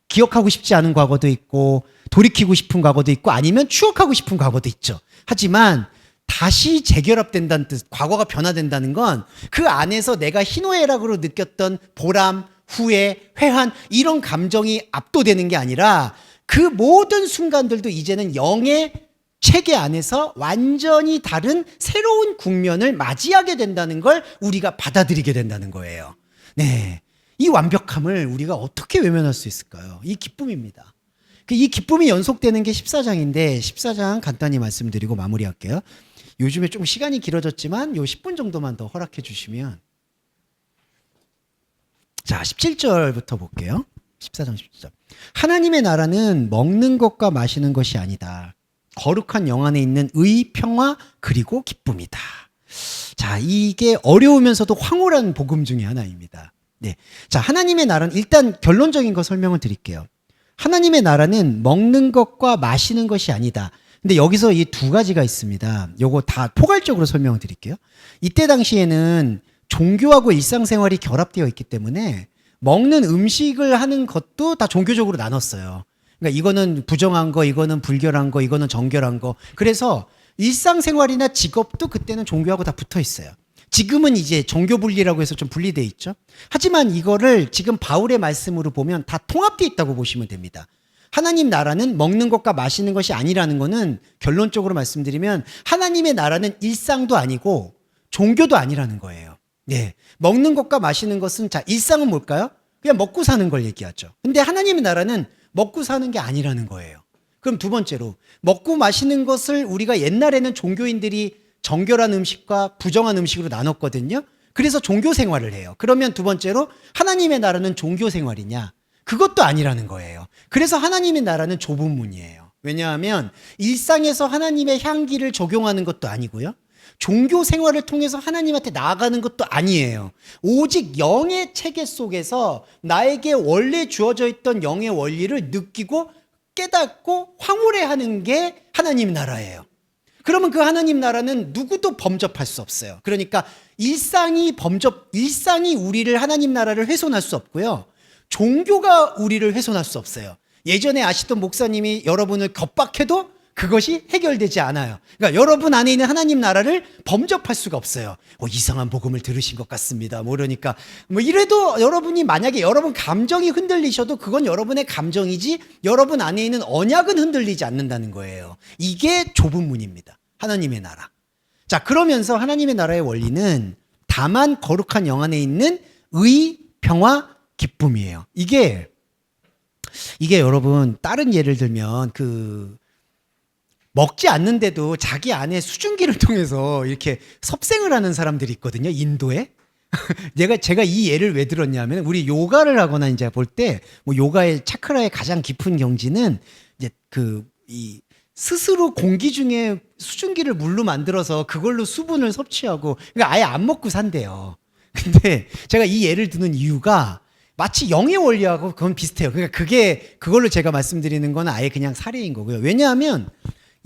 기억하고 싶지 않은 과거도 있고 돌이키고 싶은 과거도 있고 아니면 추억하고 싶은 과거도 있죠. 하지만 다시 재결합된다는 뜻, 과거가 변화된다는 건 그 안에서 내가 희노애락으로 느꼈던 보람, 후회, 회한 이런 감정이 압도되는 게 아니라 그 모든 순간들도 이제는 영의 체계 안에서 완전히 다른 새로운 국면을 맞이하게 된다는 걸 우리가 받아들이게 된다는 거예요. 네, 이 완벽함을 우리가 어떻게 외면할 수 있을까요? 이 기쁨입니다. 이 기쁨이 연속되는 게 14장인데 14장 간단히 말씀드리고 마무리할게요. 요즘에 좀 시간이 길어졌지만 요 10분 정도만 더 허락해 주시면. 자, 17절부터 볼게요. 14장 17절. 하나님의 나라는 먹는 것과 마시는 것이 아니다. 거룩한 영 안에 있는 의, 평화, 그리고 기쁨이다. 자, 이게 어려우면서도 황홀한 복음 중에 하나입니다. 네. 자, 하나님의 나라는 일단 결론적인 거 설명을 드릴게요. 하나님의 나라는 먹는 것과 마시는 것이 아니다. 근데 여기서 이 두 가지가 있습니다. 요거 다 포괄적으로 설명을 드릴게요. 이때 당시에는 종교하고 일상생활이 결합되어 있기 때문에 먹는 음식을 하는 것도 다 종교적으로 나눴어요. 그러니까 이거는 부정한 거, 이거는 불결한 거, 이거는 정결한 거. 그래서 일상생활이나 직업도 그때는 종교하고 다 붙어 있어요. 지금은 이제 종교 분리라고 해서 좀 분리되어 있죠. 하지만 이거를 지금 바울의 말씀으로 보면 다 통합되어 있다고 보시면 됩니다. 하나님 나라는 먹는 것과 마시는 것이 아니라는 것은 결론적으로 말씀드리면 하나님의 나라는 일상도 아니고 종교도 아니라는 거예요. 네. 먹는 것과 마시는 것은 자, 일상은 뭘까요? 그냥 먹고 사는 걸 얘기하죠. 근데 하나님의 나라는 먹고 사는 게 아니라는 거예요. 그럼 두 번째로 먹고 마시는 것을 우리가 옛날에는 종교인들이 정결한 음식과 부정한 음식으로 나눴거든요. 그래서 종교 생활을 해요. 그러면 두 번째로 하나님의 나라는 종교 생활이냐? 그것도 아니라는 거예요. 그래서 하나님의 나라는 좁은 문이에요. 왜냐하면 일상에서 하나님의 향기를 적용하는 것도 아니고요. 종교 생활을 통해서 하나님한테 나아가는 것도 아니에요. 오직 영의 체계 속에서 나에게 원래 주어져 있던 영의 원리를 느끼고 깨닫고 황홀해하는 게 하나님 나라예요. 그러면 그 하나님 나라는 누구도 범접할 수 없어요. 그러니까 일상이 우리를 하나님 나라를 훼손할 수 없고요. 종교가 우리를 훼손할 수 없어요. 예전에 아시던 목사님이 여러분을 겁박해도 그것이 해결되지 않아요. 그러니까 여러분 안에 있는 하나님 나라를 범접할 수가 없어요. 이상한 복음을 들으신 것 같습니다. 그러니까 이래도 여러분이 만약에 여러분 감정이 흔들리셔도 그건 여러분의 감정이지 여러분 안에 있는 언약은 흔들리지 않는다는 거예요. 이게 좁은 문입니다. 하나님의 나라. 자, 그러면서 하나님의 나라의 원리는 다만 거룩한 영 안에 있는 의, 평화, 기쁨이에요. 이게 여러분 다른 예를 들면 먹지 않는데도 자기 안에 수증기를 통해서 이렇게 섭생을 하는 사람들이 있거든요. 인도에. 제가 이 예를 왜 들었냐면 우리 요가를 하거나 이제 볼 때 뭐 요가의 차크라의 가장 깊은 경지는 이제 이 스스로 공기 중에 수증기를 물로 만들어서 그걸로 수분을 섭취하고 그러니까 아예 안 먹고 산대요. 근데 제가 이 예를 드는 이유가 마치 영의 원리하고 그건 비슷해요. 그러니까 그걸로 제가 말씀드리는 건 아예 그냥 사례인 거고요. 왜냐하면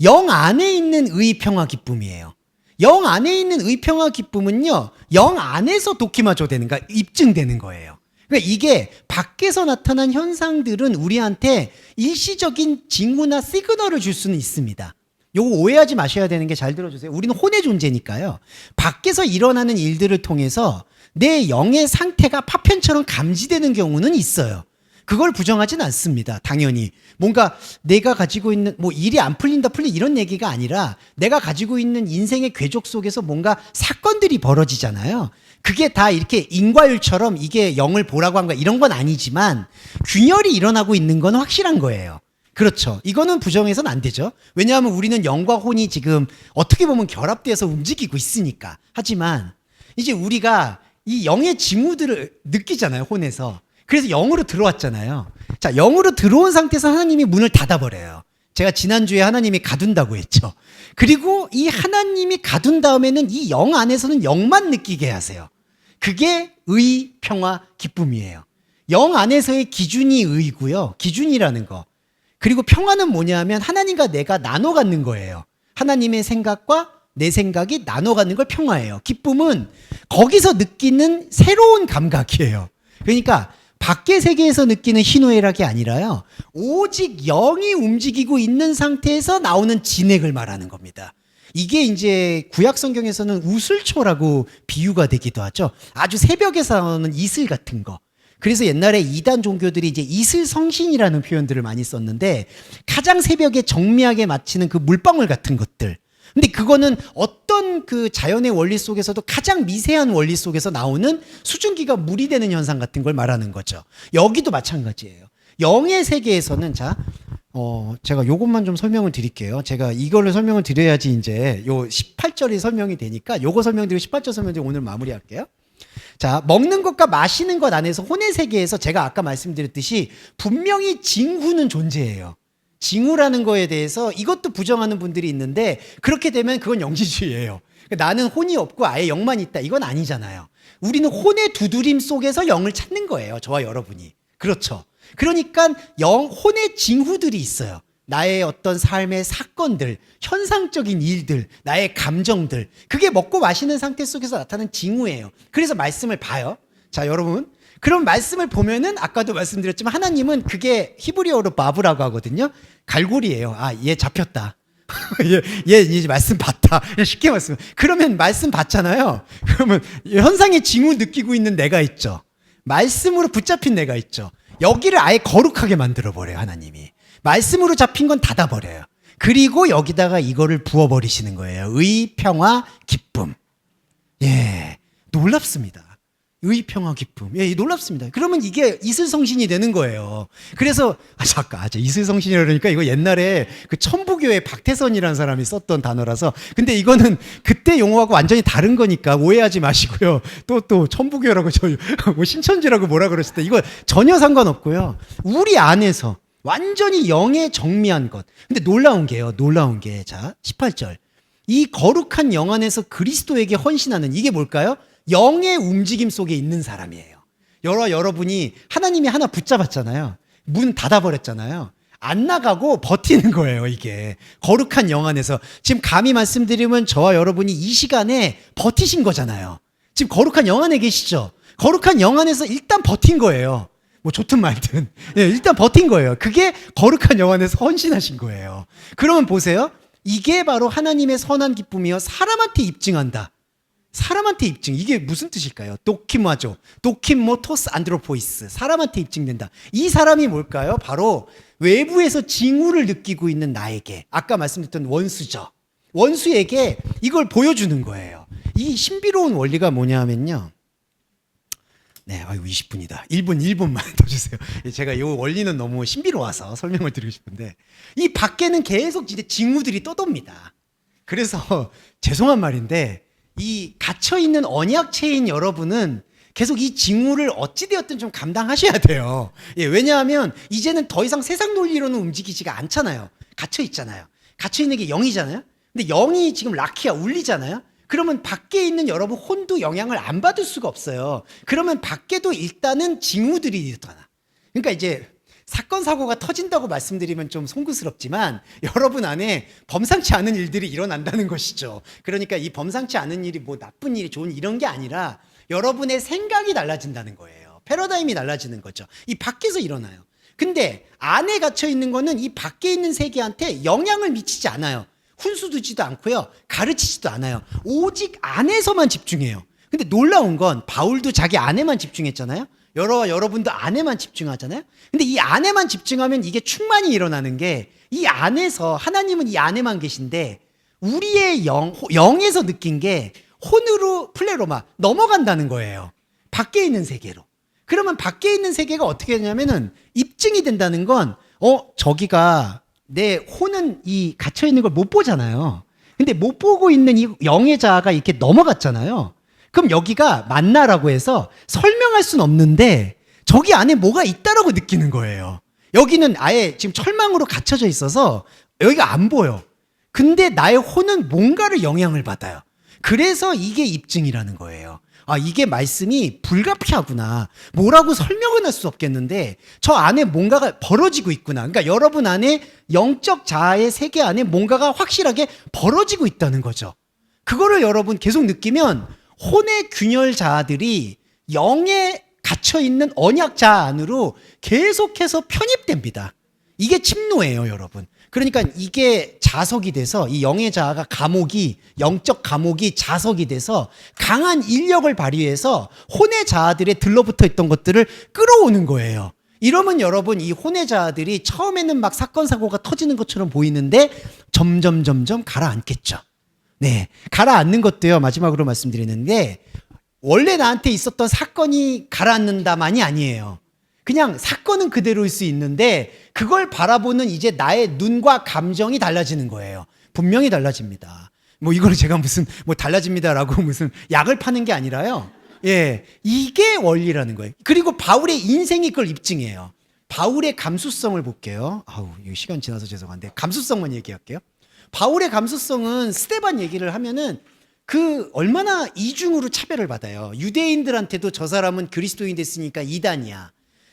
영 안에 있는 의, 평화, 기쁨이에요. 영 안에 있는 의, 평화, 기쁨은요, 영 안에서 도키마조 되는, 그러니까 입증되는 거예요. 그러니까 이게 밖에서 나타난 현상들은 우리한테 일시적인 징후나 시그널을 줄 수는 있습니다. 요거 오해하지 마셔야 되는 게 잘 들어주세요. 우리는 혼의 존재니까요. 밖에서 일어나는 일들을 통해서 내 영의 상태가 파편처럼 감지되는 경우는 있어요. 그걸 부정하진 않습니다. 당연히. 뭔가 내가 가지고 있는 뭐 일이 안 풀린다 이런 얘기가 아니라 내가 가지고 있는 인생의 궤적 속에서 뭔가 사건들이 벌어지잖아요. 그게 다 이렇게 인과율처럼 이게 영을 보라고 한 거 이런 건 아니지만 균열이 일어나고 있는 건 확실한 거예요. 그렇죠. 이거는 부정해서는 안 되죠. 왜냐하면 우리는 영과 혼이 지금 어떻게 보면 결합돼서 움직이고 있으니까. 하지만 이제 우리가 이 영의 징후들을 느끼잖아요. 혼에서. 그래서 영으로 들어왔잖아요. 자, 영으로 들어온 상태에서 하나님이 문을 닫아버려요. 제가 지난주에 하나님이 가둔다고 했죠. 그리고 이 하나님이 가둔 다음에는 이 영 안에서는 영만 느끼게 하세요. 그게 의, 평화, 기쁨이에요. 영 안에서의 기준이 의고요. 기준이라는 거. 그리고 평화는 뭐냐면 하나님과 내가 나눠 갖는 거예요. 하나님의 생각과 내 생각이 나눠 갖는 걸 평화예요. 기쁨은 거기서 느끼는 새로운 감각이에요. 그러니까 밖의 세계에서 느끼는 희노애락이 아니라요. 오직 영이 움직이고 있는 상태에서 나오는 진액을 말하는 겁니다. 이게 이제 구약 성경에서는 우슬초라고 비유가 되기도 하죠. 아주 새벽에서 나오는 이슬 같은 거. 그래서 옛날에 이단 종교들이 이제 이슬 성신이라는 표현들을 많이 썼는데 가장 새벽에 정미하게 마치는 그 물방울 같은 것들. 근데 그거는 어떤 그 자연의 원리 속에서도 가장 미세한 원리 속에서 나오는 수증기가 물이 되는 현상 같은 걸 말하는 거죠. 여기도 마찬가지예요. 영의 세계에서는 제가 요것만 좀 설명을 드릴게요. 제가 이거를 설명을 드려야지 이제 요 18절이 설명이 되니까 요거 설명드리고 18절 설명드리고 오늘 마무리할게요. 자, 먹는 것과 마시는 것 안에서 혼의 세계에서 제가 아까 말씀드렸듯이 분명히 징후는 존재해요. 징후라는 거에 대해서 이것도 부정하는 분들이 있는데 그렇게 되면 그건 영지주의예요. 나는 혼이 없고 아예 영만 있다. 이건 아니잖아요. 우리는 혼의 두드림 속에서 영을 찾는 거예요. 저와 여러분이. 그렇죠. 그러니까 혼의 징후들이 있어요. 나의 어떤 삶의 사건들, 현상적인 일들, 나의 감정들. 그게 먹고 마시는 상태 속에서 나타나는 징후예요. 그래서 말씀을 봐요. 자, 여러분. 그럼 말씀을 보면은 아까도 말씀드렸지만 하나님은 그게 히브리어로 바브라고 하거든요. 갈고리예요. 아, 얘 잡혔다. 얘 이제 말씀 봤다. 쉽게 말씀. 그러면 말씀 봤잖아요. 그러면 현상의 징후 느끼고 있는 내가 있죠. 말씀으로 붙잡힌 내가 있죠. 여기를 아예 거룩하게 만들어버려요. 하나님이. 말씀으로 잡힌 건 닫아버려요. 그리고 여기다가 이거를 부어버리시는 거예요. 의, 평화, 기쁨. 예, 놀랍습니다. 의, 평화, 기쁨. 예, 놀랍습니다. 그러면 이게 이슬성신이 되는 거예요. 그래서, 잠깐, 이슬성신이라 그러니까 이거 옛날에 그 천부교의 박태선이라는 사람이 썼던 단어라서. 근데 이거는 그때 용어하고 완전히 다른 거니까 오해하지 마시고요. 또 천부교라고 뭐 신천지라고 뭐라 그러실 때 이거 전혀 상관없고요. 우리 안에서 완전히 영에 정미한 것. 근데 놀라운 게요. 자, 18절. 이 거룩한 영 안에서 그리스도에게 헌신하는 이게 뭘까요? 영의 움직임 속에 있는 사람이에요. 여러분이 하나님이 하나 붙잡았잖아요. 문 닫아버렸잖아요. 안 나가고 버티는 거예요, 이게. 거룩한 영 안에서. 지금 감히 말씀드리면 저와 여러분이 이 시간에 버티신 거잖아요. 지금 거룩한 영 안에 계시죠? 거룩한 영 안에서 일단 버틴 거예요. 뭐 좋든 말든. 예, 일단 버틴 거예요. 그게 거룩한 영 안에서 헌신하신 거예요. 그러면 보세요. 이게 바로 하나님의 선한 기쁨이요. 사람한테 입증한다. 사람한테 입증. 이게 무슨 뜻일까요? 도키마죠. 도키모토스 안드로포이스. 사람한테 입증된다. 이 사람이 뭘까요? 바로 외부에서 징후를 느끼고 있는 나에게. 아까 말씀드렸던 원수죠. 원수에게 이걸 보여주는 거예요. 이 신비로운 원리가 뭐냐면요. 네, 아유 20분이다. 1분만 더 주세요. 제가 이 원리는 너무 신비로워서 설명을 드리고 싶은데 이 밖에는 계속 진짜 징후들이 떠돕니다. 그래서 죄송한 말인데 이 갇혀 있는 언약체인 여러분은 계속 이 징후를 어찌되었든 좀 감당하셔야 돼요. 예, 왜냐하면 이제는 더 이상 세상 논리로는 움직이지가 않잖아요. 갇혀 있잖아요. 갇혀 있는 게 영이잖아요. 근데 영이 지금 라키야 울리잖아요. 그러면 밖에 있는 여러분 혼도 영향을 안 받을 수가 없어요. 그러면 밖에도 일단은 징후들이 일어나. 그러니까 이제 사건 사고가 터진다고 말씀드리면 좀 송구스럽지만 여러분 안에 범상치 않은 일들이 일어난다는 것이죠. 그러니까 이 범상치 않은 일이 뭐 나쁜 일이 좋은 이런 게 아니라 여러분의 생각이 달라진다는 거예요. 패러다임이 달라지는 거죠. 이 밖에서 일어나요. 근데 안에 갇혀 있는 거는 이 밖에 있는 세계한테 영향을 미치지 않아요. 훈수 두지도 않고요. 가르치지도 않아요. 오직 안에서만 집중해요. 근데 놀라운 건 바울도 자기 안에만 집중했잖아요. 여러분도 안에만 집중하잖아요. 근데 이 안에만 집중하면 이게 충만히 일어나는 게 이 안에서 하나님은 이 안에만 계신데 우리의 영에서 느낀 게 혼으로 플레로마 넘어간다는 거예요. 밖에 있는 세계로. 그러면 밖에 있는 세계가 어떻게 되냐면은 입증이 된다는 건 저기가 내 혼은 이 갇혀 있는 걸 못 보잖아요. 근데 못 보고 있는 이 영의 자아가 이렇게 넘어갔잖아요. 그럼 여기가 만나라고 해서 설명할 수는 없는데 저기 안에 뭐가 있다라고 느끼는 거예요. 여기는 아예 지금 철망으로 갇혀져 있어서 여기가 안 보여. 근데 나의 혼은 뭔가를 영향을 받아요. 그래서 이게 입증이라는 거예요. 아, 이게 말씀이 불가피하구나. 뭐라고 설명은 할 수 없겠는데 저 안에 뭔가가 벌어지고 있구나. 그러니까 여러분 안에 영적 자아의 세계 안에 뭔가가 확실하게 벌어지고 있다는 거죠. 그거를 여러분 계속 느끼면 혼의 균열 자아들이 영에 갇혀있는 언약 자아 안으로 계속해서 편입됩니다. 이게 침노예요, 여러분. 그러니까 이게 자석이 돼서 이 영의 자아가 영적 감옥이 자석이 돼서 강한 인력을 발휘해서 혼의 자아들에 들러붙어 있던 것들을 끌어오는 거예요. 이러면 여러분 이 혼의 자아들이 처음에는 막 사건 사고가 터지는 것처럼 보이는데 점점 가라앉겠죠. 네, 가라앉는 것도요. 마지막으로 말씀드리는데 원래 나한테 있었던 사건이 가라앉는다만이 아니에요. 그냥 사건은 그대로일 수 있는데 그걸 바라보는 이제 나의 눈과 감정이 달라지는 거예요. 분명히 달라집니다. 뭐 이거를 제가 무슨 뭐 달라집니다라고 무슨 약을 파는 게 아니라요. 예, 이게 원리라는 거예요. 그리고 바울의 인생이 그걸 입증해요. 바울의 감수성을 볼게요. 아우, 이거 시간 지나서 죄송한데 감수성만 얘기할게요. 바울의 감수성은 스데반 얘기를 하면은 그 얼마나 이중으로 차별을 받아요. 유대인들한테도 저 사람은 그리스도인 됐으니까 이단이야.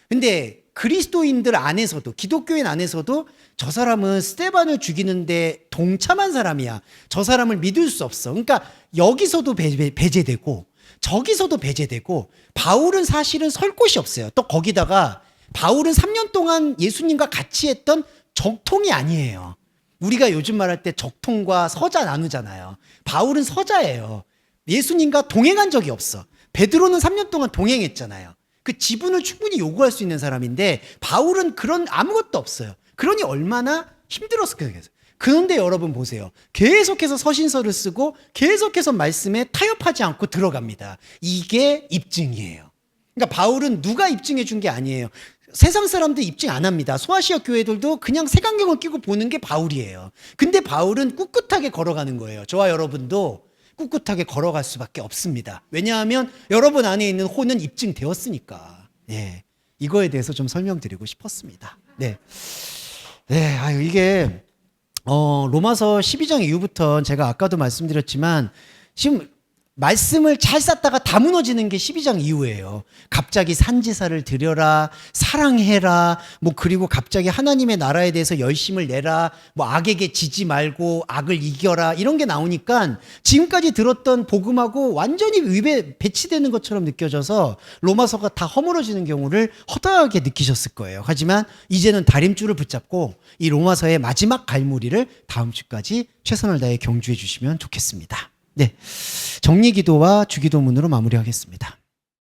근데 그리스도인들 안에서도 기독교인 안에서도 저 사람은 스데반을 죽이는데 동참한 사람이야. 저 사람을 믿을 수 없어. 그러니까 여기서도 배제되고 저기서도 배제되고 바울은 사실은 설 곳이 없어요. 또 거기다가 바울은 3년 동안 예수님과 같이 했던 적통이 아니에요. 우리가 요즘 말할 때 적통과 서자 나누잖아요. 바울은 서자예요. 예수님과 동행한 적이 없어. 베드로는 3년 동안 동행했잖아요. 그 지분을 충분히 요구할 수 있는 사람인데 바울은 그런 아무것도 없어요. 그러니 얼마나 힘들었을까요? 그런데 여러분 보세요. 계속해서 서신서를 쓰고 계속해서 말씀에 타협하지 않고 들어갑니다. 이게 입증이에요. 그러니까 바울은 누가 입증해 준 게 아니에요. 세상 사람들 입증 안 합니다. 소아시아 교회들도 그냥 색안경을 끼고 보는 게 바울이에요. 근데 바울은 꿋꿋하게 걸어가는 거예요. 저와 여러분도 꿋꿋하게 걸어갈 수밖에 없습니다. 왜냐하면 여러분 안에 있는 혼은 입증되었으니까. 예, 이거에 대해서 좀 설명드리고 싶었습니다. 네, 네, 아유 이게 로마서 12장 이후부터 제가 아까도 말씀드렸지만 지금 말씀을 잘 쌓다가 다 무너지는 게 12장 이후예요. 갑자기 산지사를 드려라, 사랑해라, 뭐 그리고 갑자기 하나님의 나라에 대해서 열심을 내라, 뭐 악에게 지지 말고 악을 이겨라 이런 게 나오니까 지금까지 들었던 복음하고 완전히 배치되는 것처럼 느껴져서 로마서가 다 허물어지는 경우를 허다하게 느끼셨을 거예요. 하지만 이제는 다림줄을 붙잡고 이 로마서의 마지막 갈무리를 다음 주까지 최선을 다해 경주해 주시면 좋겠습니다. 네, 정리기도와 주기도문으로 마무리하겠습니다.